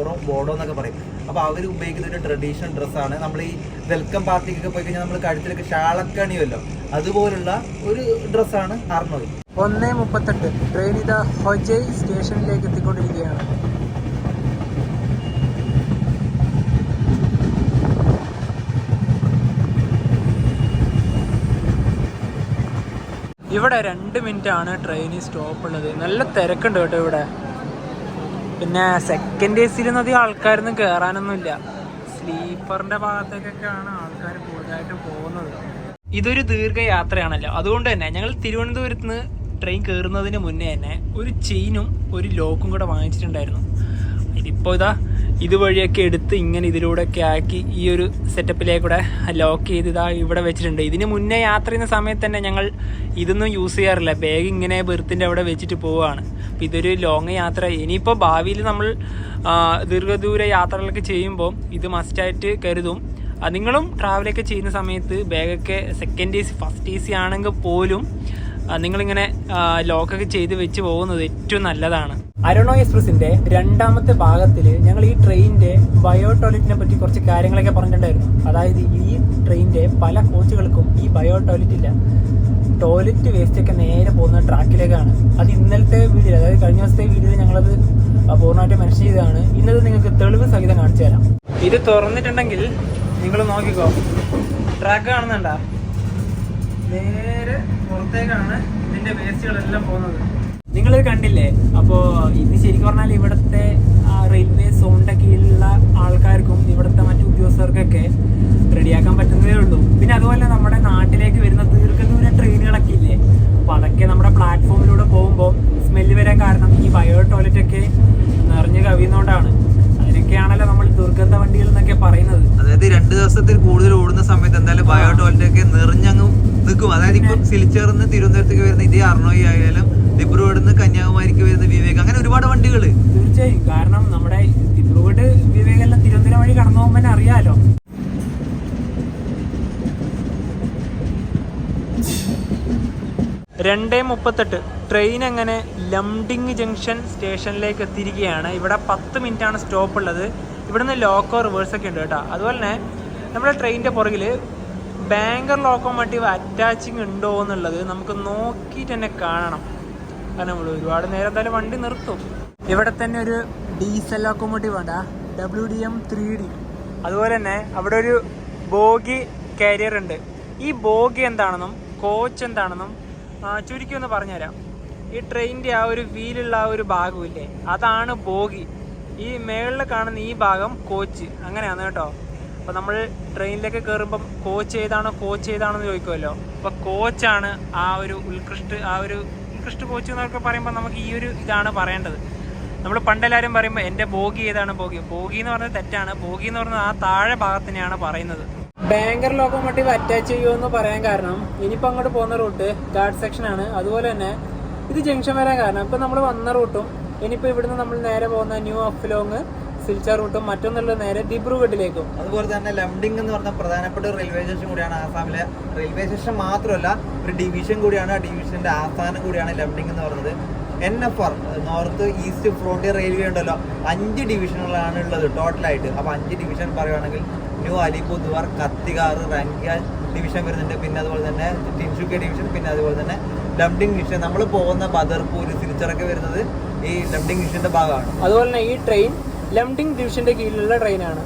ബോഡോ എന്നൊക്കെ പറയും. അപ്പൊ അവർ ഉപയോഗിക്കുന്ന ഒരു ട്രഡീഷണൽ ഡ്രസ്സാണ്. നമ്മൾ ഈ വെൽക്കം പാർട്ടിക്കൊക്കെ പോയി കഴിഞ്ഞാൽ നമ്മൾ കഴുത്തിലൊക്കെ ഷാളക്കണിയല്ലോ, അതുപോലുള്ള ഒരു ഡ്രസ്സാണ് അർണോയ്. 1:38 ട്രെയിൻ ഇതാ ഹൊജയ് സ്റ്റേഷനിലേക്ക് എത്തിക്കൊണ്ടിരിക്കുകയാണ്. ഇവിടെ 2 മിനിറ്റ് ആണ് ട്രെയിനിൽ സ്റ്റോപ്പ് ഉള്ളത്. നല്ല തിരക്കുണ്ട് കേട്ടോ ഇവിടെ. പിന്നെ സെക്കൻഡ് AC-ലൊന്നും അധികം ആൾക്കാരൊന്നും കയറാനൊന്നുമില്ല. സ്ലീപ്പറിന്റെ ഭാഗത്തേക്കൊക്കെയാണ് ആൾക്കാർ കൂടുതലായിട്ടും പോകുന്നത്. ഇതൊരു ദീർഘയാത്രയാണല്ലോ, അതുകൊണ്ട് തന്നെ ഞങ്ങൾ തിരുവനന്തപുരത്ത് നിന്ന് ട്രെയിൻ കയറുന്നതിന് മുന്നേ തന്നെ ഒരു ചെയിനും ഒരു ലോക്കും കൂടെ വാങ്ങിച്ചിട്ടുണ്ടായിരുന്നു. ഇതിപ്പോൾ ഇതാ ഇതുവഴിയൊക്കെ എടുത്ത് ഇങ്ങനെ ഇതിലൂടെയൊക്കെ ആക്കി ഈ ഒരു സെറ്റപ്പിലേക്കൂടെ ലോക്ക് ചെയ്ത് ഇതാ ഇവിടെ വെച്ചിട്ടുണ്ട്. ഇതിന് മുന്നേ യാത്ര ചെയ്യുന്ന സമയത്ത് തന്നെ ഞങ്ങൾ ഇതൊന്നും യൂസ് ചെയ്യാറില്ല. ബാഗ് ഇങ്ങനെ ബെർത്തിൻ്റെ അവിടെ വെച്ചിട്ട് പോവുകയാണ്. അപ്പോൾ ഇതൊരു ലോങ് യാത്ര. ഇനിയിപ്പോൾ ഭാവിയിൽ നമ്മൾ ദീർഘദൂര യാത്രകളൊക്കെ ചെയ്യുമ്പോൾ ഇത് മസ്റ്റായിട്ട് കരുതും. നിങ്ങളും ട്രാവലൊക്കെ ചെയ്യുന്ന സമയത്ത് ബാഗൊക്കെ സെക്കൻഡ് AC ഫസ്റ്റ് AC ആണെങ്കിൽ പോലും നിങ്ങളിങ്ങനെ ലോക്കൊക്കെ ചെയ്ത് വെച്ച് പോകുന്നത് ഏറ്റവും നല്ലതാണ്. അരുണോ എക്സ്പ്രസിന്റെ രണ്ടാമത്തെ ഭാഗത്തിൽ ഞങ്ങൾ ഈ ട്രെയിനിന്റെ ബയോ ടോയ്ലറ്റിനെ പറ്റി കുറച്ച് കാര്യങ്ങളൊക്കെ പറഞ്ഞിട്ടുണ്ടായിരുന്നു. അതായത് ഈ ട്രെയിനിന്റെ പല കോച്ചുകൾക്കും ഈ ബയോ ടോയ്ലറ്റ് ഇല്ല. ടോയ്ലറ്റ് വേസ്റ്റ് ഒക്കെ നേരെ പോകുന്ന ട്രാക്കിലേക്കാണ്. അത് ഇന്നലത്തെ വീഡിയോ, അതായത് കഴിഞ്ഞ ദിവസത്തെ വീഡിയോയിൽ ഞങ്ങളത് പൂർണ്ണമായിട്ട് മെൻഷൻ ചെയ്തതാണ്. ഇന്നത് നിങ്ങൾക്ക് തെളിവ് സഹിതം കാണിച്ചു തരാം. ഇത് തുറന്നിട്ടുണ്ടെങ്കിൽ നിങ്ങൾ നോക്കിക്കോ, ട്രാക്ക് കാണുന്നുണ്ടോ? നേരെ പുറത്തേക്കാണ് ഇതിന്റെ വേസ്റ്റുകളെല്ലാം പോകുന്നത്. നിങ്ങളിത് കണ്ടില്ലേ? അപ്പോൾ ഇത് ശരിക്കും പറഞ്ഞാൽ ഇവിടുത്തെ റെയിൽവേ സോണിന്റെ കീഴിലുള്ള ആൾക്കാർക്കും ഇവിടുത്തെ മറ്റു ഉദ്യോഗസ്ഥർക്കൊക്കെ റെഡിയാക്കാൻ പറ്റുന്നതേ ഉള്ളൂ. പിന്നെ അതുപോലെ നമ്മുടെ നാട്ടിലേക്ക് വരുന്ന ദീർഘദൂര ട്രെയിനുകളൊക്കെ ഇല്ലേ, അപ്പോൾ അതൊക്കെ നമ്മുടെ പ്ലാറ്റ്ഫോമിലൂടെ പോകുമ്പോൾ സ്മെല്ല് വരാൻ കാരണം ഈ ബയോ ടോയ്ലറ്റ് ഒക്കെ നിറഞ്ഞു കവിയുന്നതുകൊണ്ടാണ്. അതിനൊക്കെയാണല്ലോ നമ്മൾ ദുർഗന്ധ വണ്ടികൾ എന്നൊക്കെ പറയുന്നത്. അതായത് 2 ദിവസത്തിൽ കൂടുതൽ ഓടുന്ന സമയത്ത് എന്തായാലും ബയോ ടോയ്ലറ്റ് ഒക്കെ നിറഞ്ഞങ്ങ് നിൽക്കും. അതായത് ഇപ്പൊ സിലിച്ചറിന്ന് തിരുവനന്തപുരത്തേക്ക് വരുന്ന ഇതേ അർണോയി ആയാലും ദിബ്രുഗഡിൽ നിന്ന് കന്യാകുമാരിക്ക് വരുന്ന വിവേക്, അങ്ങനെ ഒരുപാട് വണ്ടികൾ. തീർച്ചയായും, കാരണം നമ്മുടെ ദിബ്രുഗഡ് വിവേക് എല്ലാം തിരുവനന്തപുരം വഴി കടന്നു പോകുമ്പോൾ തന്നെ അറിയാലോ. ട്രെയിൻ അങ്ങനെ ലംഡിങ് ജംഗ്ഷൻ സ്റ്റേഷനിലേക്ക് എത്തിയിരിക്കുകയാണ്. ഇവിടെ 10 മിനിറ്റാണ് സ്റ്റോപ്പ് ഉള്ളത്. ഇവിടുന്ന് ലോക്കോ റിവേഴ്സൊക്കെ ഉണ്ട് കേട്ടോ. അതുപോലെ തന്നെ നമ്മുടെ ട്രെയിനിൻ്റെ പുറകിൽ ബാങ്കർ ലോക്കോമോട്ടീവ് അറ്റാച്ചിങ് ഉണ്ടോ എന്നുള്ളത് നമുക്ക് നോക്കിയിട്ട് തന്നെ കാണണം. കാരണം നമ്മൾ ഒരുപാട് നേരം എന്തായാലും വണ്ടി നിർത്തും. ഇവിടെ തന്നെ ഒരു ഡീസൽ ലോക്കോമോട്ടീവ് ഉണ്ട്, WDM 3D. അതുപോലെ തന്നെ അവിടെ ഒരു ബോഗി കാരിയർ ഉണ്ട്. ഈ ബോഗി എന്താണെന്നും കോച്ച് എന്താണെന്നും ചുരുക്കി ഒന്ന് പറഞ്ഞുതരാം. ഈ ട്രെയിനിൻ്റെ ആ ഒരു വീലുള്ള ആ ഒരു ഭാഗമില്ലേ, അതാണ് ബോഗി. ഈ മേളിൽ കാണുന്ന ഈ ഭാഗം കോച്ച്. അങ്ങനെയാണ് കേട്ടോ. അപ്പോൾ നമ്മൾ ട്രെയിനിലേക്ക് കയറുമ്പം കോച്ച് ഏതാണോ എന്ന് ചോദിക്കുമല്ലോ. അപ്പോൾ കോച്ചാണ് ആ ഒരു ഉത്കൃഷ്ട കോച്ച് എന്നൊക്കെ പറയുമ്പോൾ നമുക്ക് ഈ ഒരു ഇതാണ് പറയേണ്ടത്. നമ്മൾ പണ്ടെല്ലാവരും പറയുമ്പോൾ എൻ്റെ ബോഗി ഏതാണ് ബോഗി എന്ന് പറഞ്ഞത് തെറ്റാണ്. ബോഗി എന്ന് പറഞ്ഞത് ആ താഴെ ഭാഗത്തിനെയാണ് പറയുന്നത്. ബാങ്കർ ലോക്കോമോട്ടീവ് അറ്റാച്ച് ചെയ്യുമെന്ന് പറയാൻ കാരണം ഇനിയിപ്പോൾ അങ്ങോട്ട് പോകുന്ന റൂട്ട് ഗാർഡ് സെക്ഷനാണ്. അതുപോലെ തന്നെ ഇത് ജംഗ്ഷൻ വരാൻ കാരണം ഇപ്പോൾ നമ്മൾ വന്ന റൂട്ടും ഇനിയിപ്പോൾ ഇവിടുന്ന് നമ്മൾ നേരെ പോകുന്ന ന്യൂ അഫ്ലോങ് സിൽച്ചാർ റൂട്ടും മറ്റൊന്നുള്ള നേരെ ദിബ്രുഗഡിലേക്കും. അതുപോലെ തന്നെ ലംഡിംഗ് എന്ന് പറഞ്ഞ പ്രധാനപ്പെട്ട ഒരു റെയിൽവേ സ്റ്റേഷൻ കൂടിയാണ്. ആസാമിലെ റെയിൽവേ സ്റ്റേഷൻ മാത്രമല്ല ഒരു ഡിവിഷൻ കൂടിയാണ്. ആ ഡിവിഷന്റെ ആസ്ഥാനം കൂടിയാണ് ലംഡിംഗ് എന്ന് പറയുന്നത്. NFR north east frontier railway ഉണ്ടല്ലോ, 5 ഡിവിഷനുകളാണ് ഉള്ളത് ടോട്ടലായിട്ട്. അപ്പോൾ 5 ഡിവിഷൻ പറയുകയാണെങ്കിൽ ന്യൂ അലിപുർദ്വാർ, കത്തികാർ, റംഗ്യാൽ ഡിവിഷൻ വരുന്നുണ്ട്. പിന്നെ അതുപോലെ തന്നെ ടിൻഷുക്കിയ ഡിവിഷൻ, പിന്നെ അതുപോലെ തന്നെ ലംഡിംഗ് ഡിവിഷൻ. നമ്മൾ പോകുന്ന ബദർപൂർ, സിൽച്ചറൊക്കെ വരുന്നത് ഈ ലംഡിംഗ് ഡിവിഷന്റെ ഭാഗമാണ്. അതുപോലെ തന്നെ ഈ ട്രെയിൻ ലംഡിംഗ് ഡിവിഷന്റെ കീഴിലുള്ള ട്രെയിനാണ്.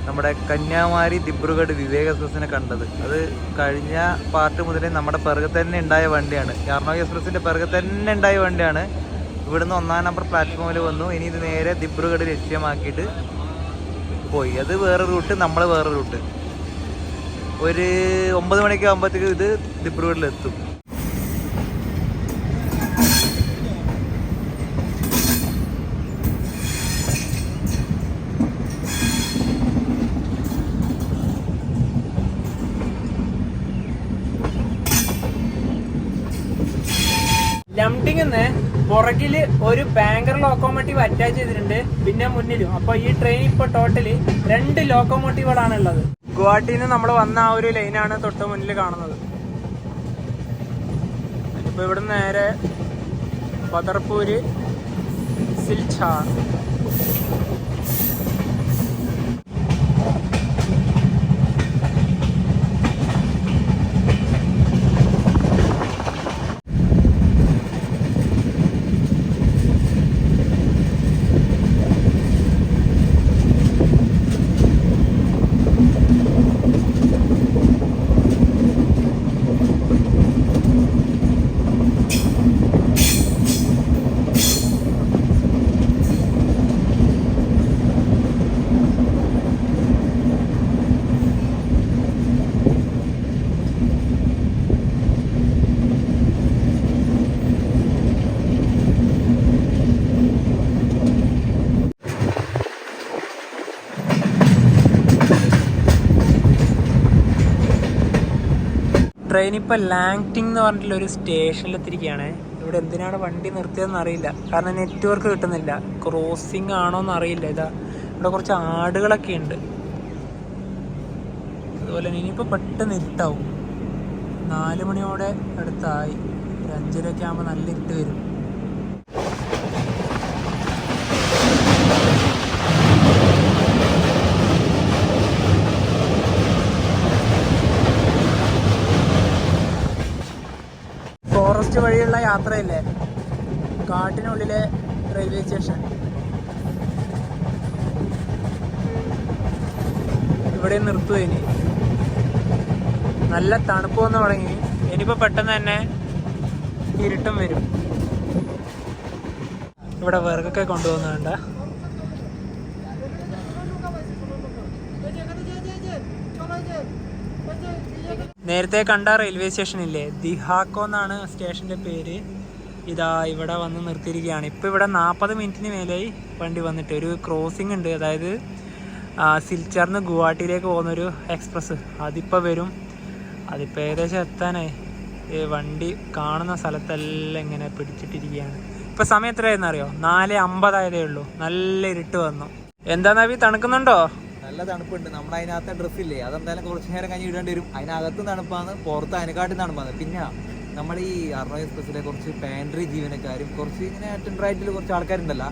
നമ്മുടെ കന്യാകുമാരി ദിബ്രുഗഡ് വിവേക് എക്സ്പ്രസിനെ കണ്ടത് അത് കഴിഞ്ഞ പാർട്ട് മുതലേ നമ്മുടെ പിറകെ തന്നെ ഉണ്ടായ വണ്ടിയാണ്. അർണോ എക്സ്പ്രസിന്റെ പിറകെ തന്നെ ഉണ്ടായ വണ്ടിയാണ്. ഇവിടുന്ന് 1-ാം നമ്പർ പ്ലാറ്റ്ഫോമിൽ വന്നു. ഇനി ഇത് നേരെ ദിബ്രുഗഡ് ലക്ഷ്യമാക്കിയിട്ട് പോയി. അത് വേറെ റൂട്ട്, നമ്മൾ വേറെ റൂട്ട്. ഒരു 9 മണിക്ക് ആകുമ്പോഴത്തേക്ക് ഇത് ദിബ്രുഗഡിലെത്തും. ലംഡിംഗിന്ന് പുറകില് ഒരു ബാങ്കർ ലോക്കോമോട്ടീവ് അറ്റാച്ച് ചെയ്തിട്ടുണ്ട്, പിന്നെ മുന്നിലും. അപ്പൊ ഈ ട്രെയിൻ ഇപ്പൊ ടോട്ടല് 2 ലോക്കോമോട്ടീവുകളാണ് ഉള്ളത്. ഗുവാഹട്ടിയിൽ നിന്ന് നമ്മൾ വന്ന ആ ഒരു ലൈനാണ് തൊട്ട് മുന്നിൽ കാണുന്നത്. ഇപ്പൊ ഇവിടുന്ന് നേരെ ബദർപൂര്, സിൽച്ചാർ. ട്രെയിൻ ഇപ്പോൾ ലാങ്ടിങ് എന്ന് പറഞ്ഞിട്ടുള്ള ഒരു സ്റ്റേഷനിലെത്തിരിക്കുകയാണ്. ഇവിടെ എന്തിനാണ് വണ്ടി നിർത്തിയതെന്ന് അറിയില്ല, കാരണം നെറ്റ്വർക്ക് കിട്ടുന്നില്ല. ക്രോസിംഗ് ആണോ എന്ന് അറിയില്ല. ഇതാ ഇവിടെ കുറച്ച് ആടുകളൊക്കെ ഉണ്ട്. അതുപോലെ തന്നെ ഇനിയിപ്പോൾ പെട്ടെന്ന് ഇരുട്ടാവും. 4 മണിയോടെ അടുത്തായി. ഒരു 5:30 ആകുമ്പോൾ നല്ല ഇരുട്ട് വരും. ഫോറസ്റ്റ് വഴിയുള്ള യാത്രയല്ലേ, കാട്ടിനുള്ളിലെ റെയിൽവേ സ്റ്റേഷൻ. ഇവിടെ നിർത്തുക. ഇനി നല്ല തണുപ്പ് വന്ന് തുടങ്ങി. ഇനിയിപ്പോൾ പെട്ടെന്ന് തന്നെ ഇരുട്ടും വരും. ഇവിടെ വിറകൊക്കെ കൊണ്ടുപോകുന്നുണ്ട. നേരത്തെ കണ്ട റെയിൽവേ സ്റ്റേഷനില്ലേ, ദിഹാക്കോ എന്നാണ് സ്റ്റേഷൻ്റെ പേര്. ഇതാ ഇവിടെ വന്ന് നിർത്തിയിരിക്കുകയാണ്. ഇപ്പോൾ ഇവിടെ 40 മിനിറ്റിന് മേലെയായി വണ്ടി വന്നിട്ട്. ഒരു ക്രോസിംഗ് ഉണ്ട്, അതായത് സിൽച്ചറിന്ന് ഗുവാഹട്ടിയിലേക്ക് പോകുന്നൊരു എക്സ്പ്രസ്. അതിപ്പോൾ വരും. അതിപ്പോൾ ഏകദേശം എത്താനായി. വണ്ടി കാണുന്ന സ്ഥലത്തെല്ലാം ഇങ്ങനെ പിടിച്ചിട്ടിരിക്കുകയാണ്. ഇപ്പോൾ സമയം എത്രയായിരുന്നു അറിയോ? 4:50 ആയതേ ഉള്ളൂ. നല്ല ഇരുട്ട് വന്നു. എന്താ നബി, തണുക്കുന്നുണ്ടോ? നല്ല തണുപ്പുണ്ട്. നമ്മുടെ അതിനകത്തെ ഡ്രസ്സില്ലേ, അതെന്തായാലും കുറച്ച് നേരം കഴിഞ്ഞ് ഇടേണ്ടി വരും. അതിനകത്ത് തണുപ്പാണ്, പുറത്ത് അതിനെക്കാട്ടും തണുപ്പാണ്. പിന്നെ നമ്മുടെ ഈ അർണോ എക്സ്പ്രസ്സിലെ കുറച്ച് പാൻട്രി ജീവനക്കാരും കുറച്ച് ഇങ്ങനെ അറ്റൻഡറായിട്ടുള്ള കുറച്ച് ആൾക്കാരുണ്ടല്ലോ,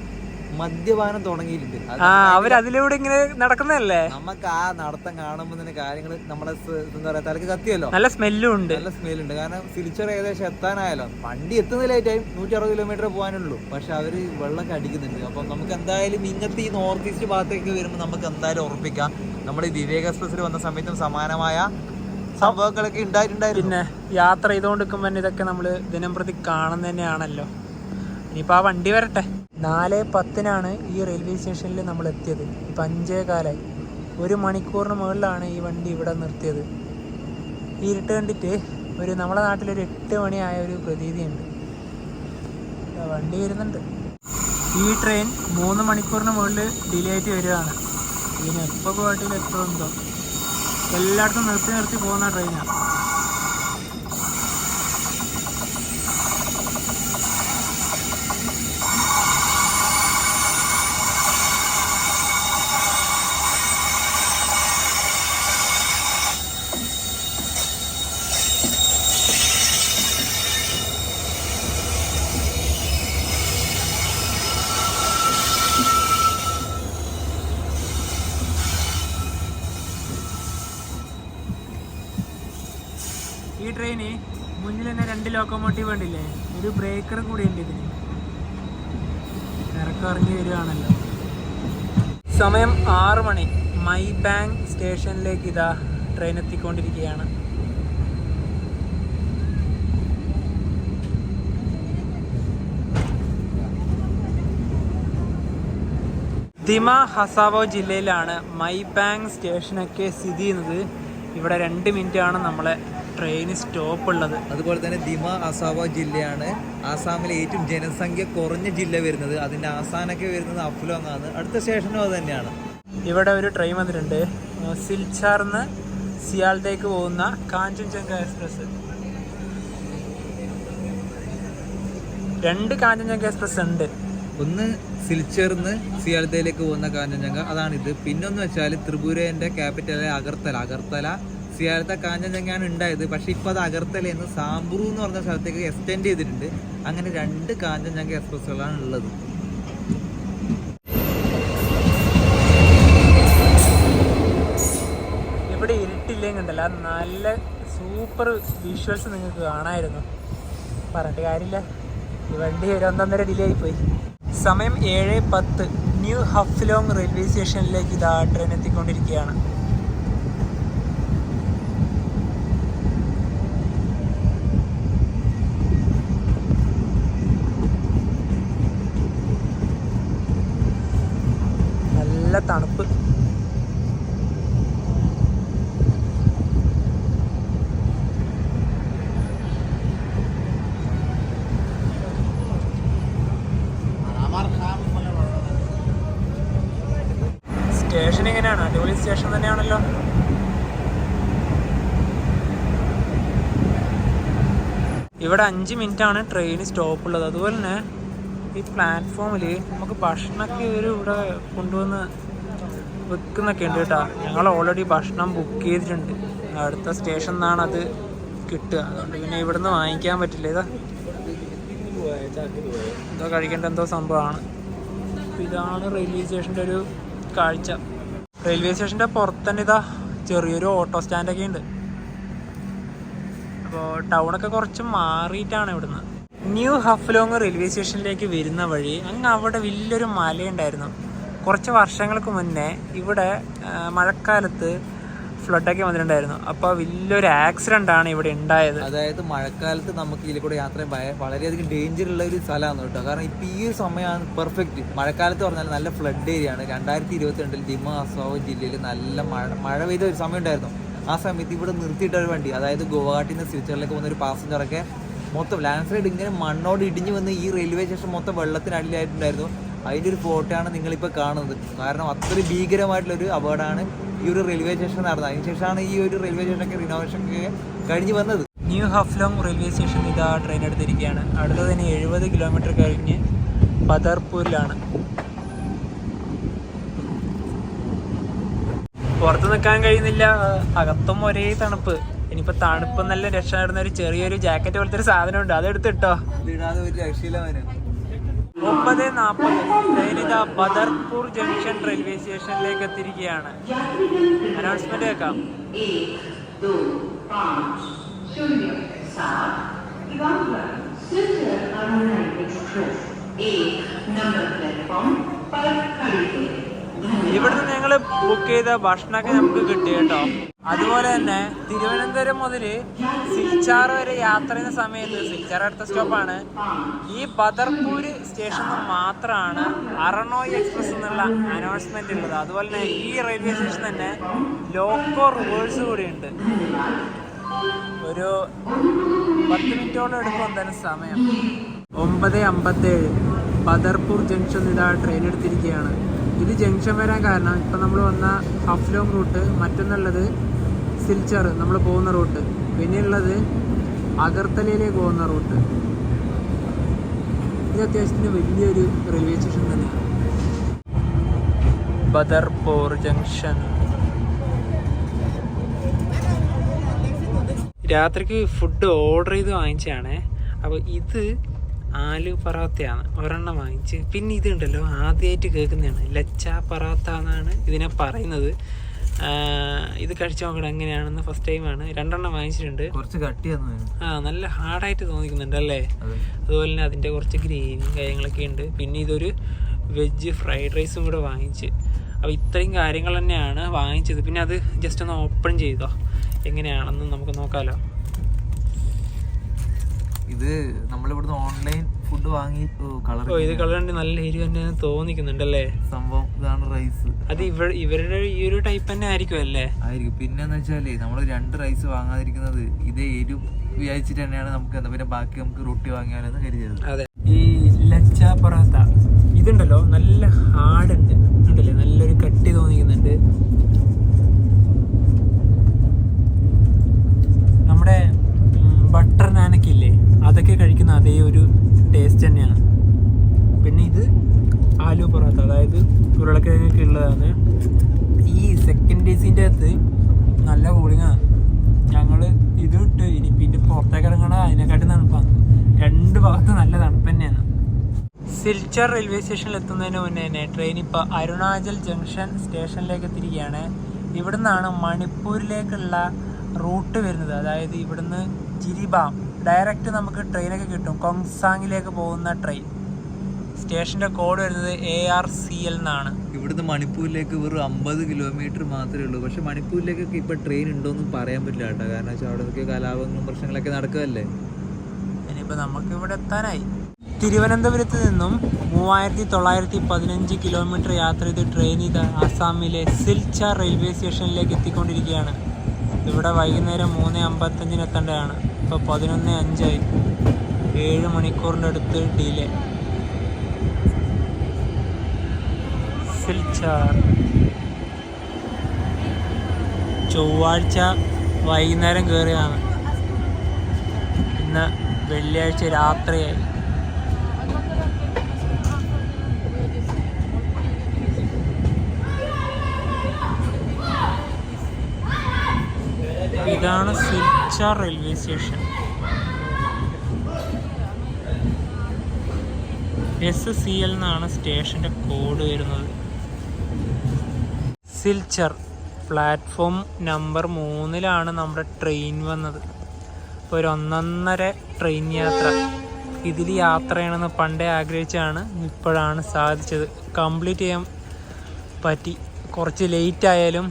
മദ്യപാനം തുടങ്ങിയിട്ടുണ്ട്. അവരതിലൂടെ ഇങ്ങനെ നടക്കുന്നതല്ലേ, നമുക്ക് ആ നടത്തം കാണുമ്പോൾ തന്നെ കാര്യങ്ങൾ നമ്മുടെ എന്താ പറയാ തലക്ക് കത്തിയല്ലോ. നല്ല സ്മെല്ലും ഉണ്ട്. നല്ല സ്മെല്ലുണ്ട്. കാരണം സിൽച്ചർ ഏകദേശം എത്താനായാലോ. വണ്ടി എത്തുന്ന ലേറ്റായി, 160 കിലോമീറ്റർ പോകാനുള്ളൂ. പക്ഷെ അവര് വെള്ളമൊക്കെ അടിക്കുന്നുണ്ട്. അപ്പം നമുക്ക് എന്തായാലും ഇങ്ങനത്തെ ഈ നോർത്ത് ഈസ്റ്റ് ഭാഗത്തേക്ക് വരുമ്പോൾ നമുക്ക് എന്തായാലും ഉറപ്പിക്കാം, നമ്മുടെ ഈ വിവേക് എക്സ്പ്രസ്സിൽ വന്ന സമയത്തും സമാനമായ സംഭവങ്ങളൊക്കെ ഉണ്ടായിട്ടുണ്ടായിരുന്നു. പിന്നെ യാത്ര ചെയ്തുകൊണ്ടിരിക്കുമ്പോൾ തന്നെ ഇതൊക്കെ നമ്മൾ ദിനം പ്രതി കാണുന്ന തന്നെയാണല്ലോ. ഇനിയിപ്പോൾ ആ വണ്ടി വരട്ടെ. 4:10 ഈ റെയിൽവേ സ്റ്റേഷനിൽ നമ്മൾ എത്തിയത്. ഇപ്പം 5:15. 1 മണിക്കൂറിന് മുകളിലാണ് ഈ വണ്ടി ഇവിടെ നിർത്തിയത്. ഈ ഇരുട്ട് കണ്ടിട്ട് നമ്മുടെ നാട്ടിലൊരു 8 മണിയായ ഒരു പ്രതീതിയുണ്ട്. വണ്ടി വരുന്നുണ്ട്. ഈ ട്രെയിൻ 3 മണിക്കൂറിന് മുകളിൽ ഡിലേ ആയിട്ട് വരികയാണ്. ഇതിന് എപ്പോൾ ഗുവാഹട്ടിയിൽ എത്തുമെന്തോ. എല്ലായിടത്തും നിർത്തി പോകുന്ന ട്രെയിനാണ്. ഈ ട്രെയിന് മുന്നിൽ തന്നെ 2 ലോക്കോമോട്ടീവ് ഉണ്ടില്ലേ, ഒരു ബ്രേക്കർ കൂടി ഉണ്ട് ഇതിന്. ഇറക്കം ഇറങ്ങി വരികയാണല്ലോ. സമയം 6 മണി. മൈ ബാങ്ക് സ്റ്റേഷനിലേക്ക് ഇതാ ട്രെയിൻ എത്തിക്കൊണ്ടിരിക്കുകയാണ്. ദിമ ഹസാവോ ജില്ലയിലാണ് മൈ ബാങ്ക് സ്റ്റേഷനൊക്കെ സ്ഥിതി ചെയ്യുന്നത്. ഇവിടെ 2 മിനിറ്റാണ് നമ്മളെ ട്രെയിൻ സ്റ്റോപ്പ് ഉള്ളത്. അതുപോലെ തന്നെ ദിമ ഹസാവോ ജില്ലയാണ് ആസാമിലെ ഏറ്റവും ജനസംഖ്യ കുറഞ്ഞ ജില്ല വരുന്നത്. അതിൻ്റെ ആസ്ഥാനമൊക്കെ വരുന്നത് അഫ്ലോങ് ആണ്. അടുത്ത സ്റ്റേഷനും അത് തന്നെയാണ്. ഇവിടെ ഒരു ട്രെയിൻ വന്നിട്ടുണ്ട്, സിൽച്ചാറിന്ന് സിയാൽദയ്ക്ക് പോകുന്ന കാഞ്ചൻജംഗ എക്സ്പ്രസ്. 2 കാഞ്ചൻജംഗ എക്സ്പ്രസ് ഉണ്ട്. ഒന്ന് സിൽച്ചറിന്ന് സിയാൽദയിലേക്ക് പോകുന്ന കാഞ്ചൻജംഗ, അതാണിത്. പിന്നൊന്ന് വെച്ചാൽ ത്രിപുരേൻ്റെ ക്യാപിറ്റലായ അഗർത്തല സിയാൽദ കാഞ്ചൻജംഗയാണ് ഉണ്ടായത്. പക്ഷെ ഇപ്പോൾ അത് അഗർത്തലയിൽ നിന്ന് സാംബ്രു എന്ന് പറഞ്ഞ സ്ഥലത്തേക്ക് എക്സ്റ്റെൻഡ് ചെയ്തിട്ടുണ്ട്. അങ്ങനെ 2 കാഞ്ചൻജംഗ എക്സ്പ്രസ്സുകളാണ് ഉള്ളത്. ഇവിടെ ഇരുട്ടില്ലെങ്കിൽ ഉണ്ടല്ലോ, നല്ല സൂപ്പർ വിഷ്വൽസ് നിങ്ങൾക്ക് കാണാമായിരുന്നു. പറഞ്ഞിട്ട് കാര്യമില്ല, ഈ വണ്ടി 1.5 ഡിലേ ആയിപ്പോയി. സമയം 7:10. ന്യൂ ഹഫ്ലോങ് റെയിൽവേ സ്റ്റേഷനിലേക്ക് ഇതാ ട്രെയിൻ എത്തിക്കൊണ്ടിരിക്കുകയാണ്. നല്ല തണുപ്പ്. സ്റ്റേഷൻ എങ്ങനെയാണ്? അടിപൊളി സ്റ്റേഷൻ തന്നെയാണല്ലോ. ഇവിടെ 5 മിനിറ്റാണ് ട്രെയിൻ സ്റ്റോപ്പ് ഉള്ളത്. അതുപോലെ തന്നെ ഈ പ്ലാറ്റ്ഫോമിൽ നമുക്ക് ഭക്ഷണമൊക്കെ ഇവിടെ കൊണ്ടുവന്ന് വെക്കുന്നൊക്കെ ഉണ്ട് കേട്ടോ. ഞങ്ങൾ ഓൾറെഡി ഭക്ഷണം ബുക്ക് ചെയ്തിട്ടുണ്ട്. അടുത്ത സ്റ്റേഷൻ നിന്നാണ് അത് കിട്ടുക. അതുകൊണ്ട് പിന്നെ ഇവിടുന്ന് വാങ്ങിക്കാൻ പറ്റില്ല. എന്തോ കഴിക്കേണ്ട എന്തോ സംഭവമാണ്. ഇതാണ് റെയിൽവേ സ്റ്റേഷൻ്റെ ഒരു കാഴ്ച. റെയിൽവേ സ്റ്റേഷൻ്റെ പുറത്ത് തന്നെ ചെറിയൊരു ഓട്ടോ സ്റ്റാൻഡൊക്കെ ഉണ്ട്. അപ്പോൾ ടൗണൊക്കെ കുറച്ച് മാറിയിട്ടാണ് ഇവിടുന്ന്. ന്യൂ ഹഫ്ലോങ് റെയിൽവേ സ്റ്റേഷനിലേക്ക് വരുന്ന വഴി അങ്ങ് അവിടെ വലിയൊരു മലയുണ്ടായിരുന്നു. കുറച്ച് വർഷങ്ങൾക്ക് മുന്നേ ഇവിടെ മഴക്കാലത്ത് ഫ്ലഡൊക്കെ വന്നിട്ടുണ്ടായിരുന്നു. അപ്പോൾ വലിയൊരു ആക്സിഡൻ്റ് ആണ് ഇവിടെ ഉണ്ടായത്. അതായത് മഴക്കാലത്ത് നമുക്ക് ഇതിൽ കൂടെ യാത്ര വളരെയധികം ഡേഞ്ചർ ഉള്ള ഒരു സ്ഥലമാണ് കേട്ടോ. കാരണം ഇപ്പോൾ ഈ ഒരു സമയമാണ് പെർഫെക്റ്റ്. മഴക്കാലത്ത് പറഞ്ഞാൽ നല്ല ഫ്ലഡ് ഏരിയ ആണ്. 2022 ദിമ അസോവ് ജില്ലയിൽ നല്ല മഴ പെയ്ത ഒരു സമയം ഉണ്ടായിരുന്നു. ആ സമയത്ത് ഇവിടെ നിർത്തിയിട്ട ഒരു വണ്ടി, അതായത് ഗുവാഹട്ടിയിൽ നിന്ന് സിൽച്ചറിലേക്ക് പോകുന്ന ഒരു പാസഞ്ചറൊക്കെ മൊത്തം ലാൻഡ് സ്ലൈഡ് ഇങ്ങനെ മണ്ണോട് ഇടിഞ്ഞ് വന്ന് ഈ റെയിൽവേ സ്റ്റേഷൻ മൊത്തം വെള്ളത്തിനടിയിലായിട്ടുണ്ടായിരുന്നു. അതിൻ്റെ ഒരു ഫോട്ടോയാണ് നിങ്ങളിപ്പോൾ കാണുന്നത്. കാരണം അത്രയും ഭീകരമായിട്ടുള്ളൊരു അപകടമാണ് ഈ ഒരു റെയിൽവേ സ്റ്റേഷൻ നടന്നത്. അതിനുശേഷമാണ് ഈ ഒരു റെയിൽവേ സ്റ്റേഷനൊക്കെ റിനോവേഷൻ ഒക്കെ കഴിഞ്ഞ് വന്നത്. New Haflong railway station train എടുത്തിരിക്കുകയാണ്. അടുത്തതിന് 70 കിലോമീറ്റർ കഴിഞ്ഞ് ബദർപൂരിലാണ്. പുറത്ത് നിൽക്കാൻ കഴിയുന്നില്ല, അകത്തും ഒരേ തണുപ്പ്. ഇനിയിപ്പോൾ തണുപ്പ് നല്ല രക്ഷപ്പെടുന്ന ഒരു ചെറിയൊരു ജാക്കറ്റ് പോലത്തെ ഒരു സാധനമുണ്ട്, അതെടുത്തിട്ടോ. 9:40 ട്രെയിൻ ബദർപൂർ ജംഗ്ഷൻ റെയിൽവേ സ്റ്റേഷനിലേക്ക് എത്തിയിരിക്കുകയാണ്. അനൗൺസ്മെന്റ് കേൾക്കാം. ഇവിടുന്ന് ഞങ്ങൾ ബുക്ക് ചെയ്ത ഭക്ഷണമൊക്കെ നമുക്ക് കിട്ടി കേട്ടോ. അതുപോലെ തന്നെ തിരുവനന്തപുരം മുതൽ സിൽച്ചാർ വരെ യാത്ര ചെയ്യുന്ന സമയത്ത്, സിൽച്ചാർ അടുത്ത സ്റ്റോപ്പാണ്, ഈ ബദർപൂർ സ്റ്റേഷനിൽ മാത്രമാണ് അറണോയ് എക്സ്പ്രസ് എന്നുള്ള അനൗൺസ്മെന്റ് ഉള്ളത്. അതുപോലെ തന്നെ ഈ റെയിൽവേ സ്റ്റേഷൻ തന്നെ ലോക്കോ റിവേഴ്സ് കൂടി ഉണ്ട്. ഒരു 10 മിനിറ്റോളം എടുക്കും എന്തായാലും സമയം. 9:57 ബദർപൂർ ജംഗ്ഷൻ ട്രെയിൻ എടുത്തിരിക്കുകയാണ്. ഇത് ജംഗ്ഷൻ വരാൻ കാരണം ഇപ്പം നമ്മൾ വന്ന ഹഫ്ലോങ് റൂട്ട്, മറ്റൊന്നുള്ളത് സിൽച്ചർ നമ്മൾ പോകുന്ന റൂട്ട്, പിന്നെയുള്ളത് അഗർത്തലയിലേക്ക് പോകുന്ന റൂട്ട്. ഇത് അത്യാവശ്യത്തിന് വലിയൊരു റെയിൽവേ സ്റ്റേഷൻ തന്നെയാണ്. ബദർപൂർ ജംഗ്ഷൻ. രാത്രിക്ക് ഫുഡ് ഓർഡർ ചെയ്ത് വാങ്ങിച്ചതാണേ. അപ്പോൾ ഇത് ആലു പറാത്തയാണ് ഒരെണ്ണം വാങ്ങിച്ച്. പിന്നെ ഇതുണ്ടല്ലോ, ആദ്യമായിട്ട് കേൾക്കുന്നതാണ്, ലച്ച പറാത്ത എന്നാണ് ഇതിനെ പറയുന്നത്. ഇത് കഴിച്ചു നോക്കണം എങ്ങനെയാണെന്ന്. ഫസ്റ്റ് ടൈമാണ്. 2 എണ്ണം വാങ്ങിച്ചിട്ടുണ്ട്. കുറച്ച് കട്ടിയാണ്, നല്ല ഹാർഡായിട്ട് തോന്നിക്കുന്നുണ്ട് അല്ലേ. അതുപോലെ തന്നെ അതിൻ്റെ കുറച്ച് ഗ്രേവിയും കാര്യങ്ങളൊക്കെ ഉണ്ട്. പിന്നെ ഇതൊരു വെജ് ഫ്രൈഡ് റൈസും കൂടെ വാങ്ങിച്ച്. അപ്പോൾ ഇത്രയും കാര്യങ്ങൾ തന്നെയാണ് വാങ്ങിച്ചത്. പിന്നെ അത് ജസ്റ്റ് ഒന്ന് ഓപ്പൺ ചെയ്തോ, എങ്ങനെയാണെന്ന് നമുക്ക് നോക്കാമല്ലോ. ഇത് നമ്മളിവിടുന്ന് ഓൺലൈൻ ഫുഡ് വാങ്ങി ഇത് കളർ നല്ല എരിവ് തന്നെ തോന്നിക്കുന്നുണ്ടല്ലേ. സംഭവം ഇതാണ് റൈസ്. അത് ഇവരുടെ ഈ ഒരു ടൈപ്പ് തന്നെ ആയിരിക്കും അല്ലേ. ആയിരിക്കും. പിന്നെന്ന് വെച്ചാല് നമ്മള് 2 റൈസ് വാങ്ങാതിരിക്കുന്നത് ഇതേ എരിവ് വിചാരിച്ചിട്ട് തന്നെയാണ് നമുക്ക്. എന്താ പിന്നെ ബാക്കി നമുക്ക് റൊട്ടി വാങ്ങിയാലെന്ന് കരുതിയത്. അതെ. ഈ ലച്ച പറാത്ത ഇതുണ്ടല്ലോ, നല്ല ഹാർഡുണ്ട് ഉണ്ടല്ലേ, നല്ലൊരു കട്ടി തോന്നിക്കുന്നുണ്ട്. നമ്മുടെ ബട്ടർ നാനൊക്കെ ഇല്ലേ, അതൊക്കെ കഴിക്കുന്ന അതേ ഒരു ടേസ്റ്റ് തന്നെയാണ്. പിന്നെ ഇത് ആലു പൊറോട്ട, അതായത് ഉരുളക്കിഴങ്ങൊക്കെ ഉള്ളതാണ്. ഈ സെക്കൻഡ് ഡേസിൻ്റെ അകത്ത് നല്ല കൂളിങ്ങാണ്. ഞങ്ങൾ ഇത് ഇട്ട് ഇനി പിന്നെ പുറത്തേക്ക് ഇറങ്ങണ അതിനെക്കാട്ടി തണുപ്പാണ്. 2 ഭാഗത്ത് നല്ല തണുപ്പ് തന്നെയാണ്. സിൽച്ചർ റെയിൽവേ സ്റ്റേഷനിൽ എത്തുന്നതിന് മുന്നേ തന്നെ ട്രെയിൻ ഇപ്പോൾ അരുണാചൽ ജംഗ്ഷൻ സ്റ്റേഷനിലേക്ക് എത്തിയിരിക്കുകയാണ്. ഇവിടുന്നാണ് മണിപ്പൂരിലേക്കുള്ള റൂട്ട് വരുന്നത്. അതായത് ഇവിടുന്ന് ജിരിബാം ഡയറക്റ്റ് നമുക്ക് ട്രെയിനൊക്കെ കിട്ടും. കൊങ്സാങ്ങിലേക്ക് പോകുന്ന ട്രെയിൻ. സ്റ്റേഷൻ്റെ കോഡ് വരുന്നത് ARCL എന്നാണ്. ഇവിടുന്ന് മണിപ്പൂരിലേക്ക് വെറും 50 കിലോമീറ്റർ മാത്രമേ ഉള്ളൂ. പക്ഷെ മണിപ്പൂരിലേക്കൊക്കെ ഇപ്പം ട്രെയിൻ ഉണ്ടോയെന്നും പറയാൻ പറ്റില്ല കേട്ടോ. കാരണം വെച്ചാൽ അവിടെയൊക്കെ കലാപങ്ങളും പ്രശ്നങ്ങളൊക്കെ നടക്കുകയല്ലേ. ഇനിയിപ്പോൾ നമുക്ക് ഇവിടെ എത്താനായി. തിരുവനന്തപുരത്ത് നിന്നും 3915 കിലോമീറ്റർ യാത്ര ചെയ്ത് ട്രെയിൻ ആസാമിലെ സിൽച്ചാർ റെയിൽവേ സ്റ്റേഷനിലേക്ക് എത്തിക്കൊണ്ടിരിക്കുകയാണ്. ഇവിടെ വൈകുന്നേരം 3:55 എത്തേണ്ടതാണ്. ഇപ്പോൾ 11:05 7 മണിക്കൂറിൻ്റെ അടുത്ത് ഡിലേ. സിൽച്ചാർ ചൊവ്വാഴ്ച വൈകുന്നേരം കയറിയതാണ്. ഇന്ന് വെള്ളിയാഴ്ച രാത്രിയായി. ഇതാണ് സിൽച്ചാർ റെയിൽവേ സ്റ്റേഷൻ. SCL എന്നാണ് സ്റ്റേഷൻ്റെ കോഡ് വരുന്നത്. സിൽച്ചർ പ്ലാറ്റ്ഫോം നമ്പർ 3 നമ്മുടെ ട്രെയിൻ വന്നത്. ഇപ്പോൾ ഒരു 1.5 ട്രെയിൻ യാത്ര. ഇതിൽ യാത്ര ചെയ്യണമെന്ന് പണ്ടേ ആഗ്രഹിച്ചാണ്, ഇപ്പോഴാണ് സാധിച്ചത്. കംപ്ലീറ്റ് ചെയ്യാൻ പറ്റി. കുറച്ച് ലേറ്റ് ആയാലും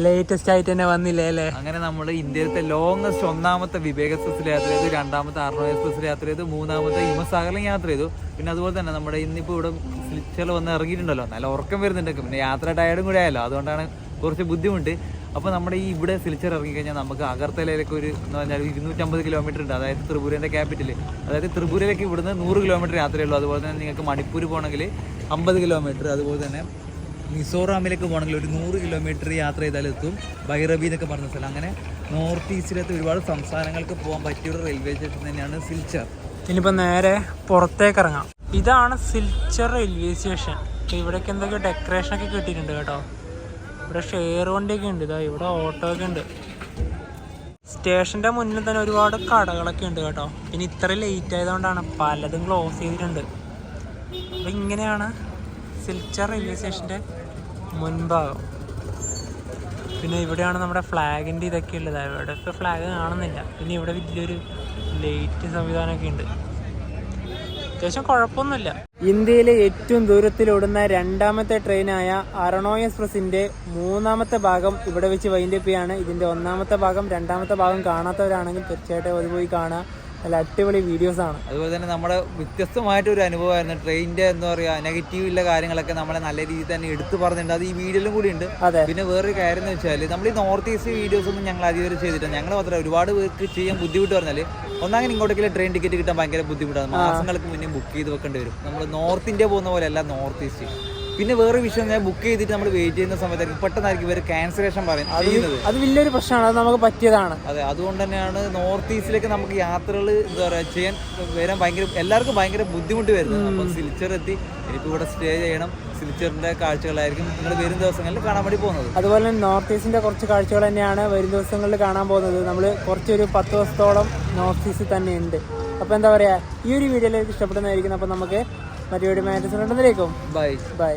ലേറ്റസ്റ്റ് ആയിട്ട് തന്നെ വന്നില്ലേ അല്ലേ? അങ്ങനെ നമ്മൾ ഇന്ത്യയിലത്തെ ലോങ്ങസ്റ്റ് 1ാമത്തെ വിവേക് എക്സ്പ്രസ്സിൽ യാത്ര ചെയ്തു, 2ാമത്തെ അർണവ് എക്സ്പ്രസ്സിൽ യാത്ര ചെയ്തു, 3ാമത്തെ ഹിമസാഗറിലും യാത്ര ചെയ്തു. പിന്നെ അതുപോലെ തന്നെ നമ്മുടെ ഇന്നിപ്പോൾ ഇവിടെ സിൽച്ചറിൽ വന്ന് ഇറങ്ങിയിട്ടുണ്ടല്ലോ, നല്ല ഉറക്കം വരുന്നുണ്ട്. പിന്നെ യാത്ര ടയർഡും കൂടെ ആയല്ലോ, അതുകൊണ്ടാണ് കുറച്ച് ബുദ്ധിമുട്ട്. അപ്പോൾ നമ്മുടെ ഈ ഇവിടെ സിൽച്ചർ ഇറങ്ങിക്കഴിഞ്ഞാൽ നമുക്ക് അഗർത്തലയിലേക്ക് ഒരു എന്ന് പറഞ്ഞാൽ 250 കിലോമീറ്റർ ഉണ്ട്. അതായത് ത്രിപുരേൻ്റെ ക്യാപിറ്റൽ. അതായത് ത്രിപുരയിലേക്ക് ഇവിടുന്ന് 100 കിലോമീറ്റർ യാത്രയുള്ളൂ. അതുപോലെ തന്നെ നിങ്ങൾക്ക് മണിപ്പൂർ പോകണമെങ്കിൽ 50 കിലോമീറ്റർ. അതുപോലെ തന്നെ മിസോറാമിലേക്ക് പോകണമെങ്കിൽ ഒരു 100 കിലോമീറ്റർ യാത്ര ചെയ്താൽ എത്തും. ഭൈറബി എന്നൊക്കെ പറഞ്ഞ സ്ഥലം. അങ്ങനെ നോർത്ത് ഈസ്റ്റിലത്തെ ഒരുപാട് സംസ്ഥാനങ്ങൾക്ക് പോകാൻ പറ്റിയൊരു റെയിൽവേ സ്റ്റേഷൻ തന്നെയാണ് സിൽച്ചർ. ഇനിയിപ്പോൾ നേരെ പുറത്തേക്ക് ഇറങ്ങാം. ഇതാണ് സിൽച്ചർ റെയിൽവേ സ്റ്റേഷൻ. ഇവിടേക്ക് എന്തൊക്കെയോ ഡെക്കറേഷനൊക്കെ കിട്ടിയിട്ടുണ്ട് കേട്ടോ. ഇവിടെ ഷെയർ വണ്ടിയൊക്കെ ഉണ്ട്. ഇതാ ഇവിടെ ഓട്ടോ ഒക്കെ ഉണ്ട്. സ്റ്റേഷൻ്റെ മുന്നിൽ തന്നെ ഒരുപാട് കടകളൊക്കെ ഉണ്ട് കേട്ടോ. പിന്നെ ഇത്ര ലേറ്റ് ആയതുകൊണ്ടാണ് പലതും ക്ലോസ് ചെയ്തിട്ടുണ്ട്. അപ്പോൾ ഇങ്ങനെയാണ് സിൽച്ചർ റെയിൽവേ സ്റ്റേഷൻ്റെ മുൻഭാഗം. പിന്നെ ഇവിടെയാണ് നമ്മുടെ ഫ്ലാഗിൻ്റെ ഇതൊക്കെ ഉള്ളത്. ഇവിടെ ഇപ്പോൾ ഫ്ലാഗ് കാണുന്നില്ല. പിന്നെ ഇവിടെ വലിയൊരു ലൈറ്റ് സംവിധാനമൊക്കെ ഉണ്ട്. അത്യാവശ്യം കുഴപ്പമൊന്നുമില്ല. ഇന്ത്യയിലെ ഏറ്റവും ദൂരത്തിലോടുന്ന 2ാമത്തെ ട്രെയിനായ അർണവ് എക്സ്പ്രസിൻ്റെ 3ാമത്തെ ഭാഗം ഇവിടെ വെച്ച് വൈൻഡപ്പ് ചെയ്യാണ്. ഇതിൻ്റെ 1ാമത്തെ ഭാഗം 2ാമത്തെ ഭാഗം കാണാത്തവരാണെങ്കിൽ തീർച്ചയായിട്ടും അത് പോയി കാണുക. നല്ല അടിപൊളി വീഡിയോസാണ്. അതുപോലെ തന്നെ നമ്മുടെ വ്യത്യസ്തമായിട്ടൊരു അനുഭവമായിരുന്നു. ട്രെയിനിൻ്റെ എന്താ പറയുക നെഗറ്റീവ് ഉള്ള കാര്യങ്ങളൊക്കെ നമ്മളെ നല്ല രീതിയിൽ തന്നെ എടുത്തു പറഞ്ഞിട്ടുണ്ട്. അത് ഈ വീഡിയോയിലും കൂടി ഉണ്ട്. പിന്നെ വേറൊരു കാര്യം എന്ന് വെച്ചാൽ നമ്മൾ ഈ നോർത്ത് ഈസ്റ്റ് വീഡിയോസ് ഒന്നും ഞങ്ങൾ അധികം ചെയ്തിട്ടില്ല. ഞങ്ങൾ മാത്രമേ ഒരുപാട് പേർക്ക് ചെയ്യാൻ ബുദ്ധിമുട്ട് പറഞ്ഞാൽ ഒന്നാമത് ഇങ്ങോട്ടേക്ക് ട്രെയിൻ ടിക്കറ്റ് കിട്ടാൻ ഭയങ്കര ബുദ്ധിമുട്ടാണ്. മാസങ്ങൾക്ക് മുന്നേ ബുക്ക് ചെയ്ത് വെക്കേണ്ടി വരും. നമ്മൾ നോർത്ത് ഇന്ത്യ പോകുന്ന പോലെ അല്ല നോർത്ത് ഈസ്റ്റ്. പിന്നെ വേറെ വിഷയം, ഞാൻ ബുക്ക് ചെയ്തിട്ട് നമ്മൾ വെയിറ്റ് ചെയ്യുന്ന സമയത്തായിരിക്കും പെട്ടെന്നായിരിക്കും ഇവർ ക്യാൻസലേഷൻ ചെയ്യുന്നത്. അത് വലിയൊരു പ്രശ്നമാണ്. അത് നമുക്ക് പറ്റിയതാണ്. അതെ, അതുകൊണ്ട് തന്നെയാണ് നോർത്ത് ഈസ്റ്റിലേക്ക് നമുക്ക് യാത്രകൾ എന്താ പറയുക ചെയ്യാൻ വരാൻ എല്ലാവർക്കും ഭയങ്കര ബുദ്ധിമുട്ട് വരുന്നത്. അപ്പം സിൽച്ചർ എത്തി എനിക്കിപ്പോൾ ഇവിടെ സ്റ്റേ ചെയ്യണം. സിൽച്ചറിൻ്റെ കാഴ്ചകളായിരിക്കും നിങ്ങൾ വരും ദിവസങ്ങളിൽ കാണാൻ വേണ്ടി പോകുന്നത്. അതുപോലെ തന്നെ നോർത്ത് ഈസ്റ്റിൻ്റെ കുറച്ച് കാഴ്ചകൾ തന്നെയാണ് വരും ദിവസങ്ങളിൽ കാണാൻ പോകുന്നത്. നമ്മൾ കുറച്ചൊരു 10 ദിവസത്തോളം നോർത്ത് ഈസ്റ്റ് തന്നെ ഉണ്ട്. അപ്പോൾ എന്താ പറയുക, ഈ ഒരു വീഡിയോയിലേക്ക് ഇഷ്ടപ്പെടുന്നതായിരിക്കും. അപ്പോൾ നമുക്ക് മറ്റൊരു വീഡിയോ ബൈ.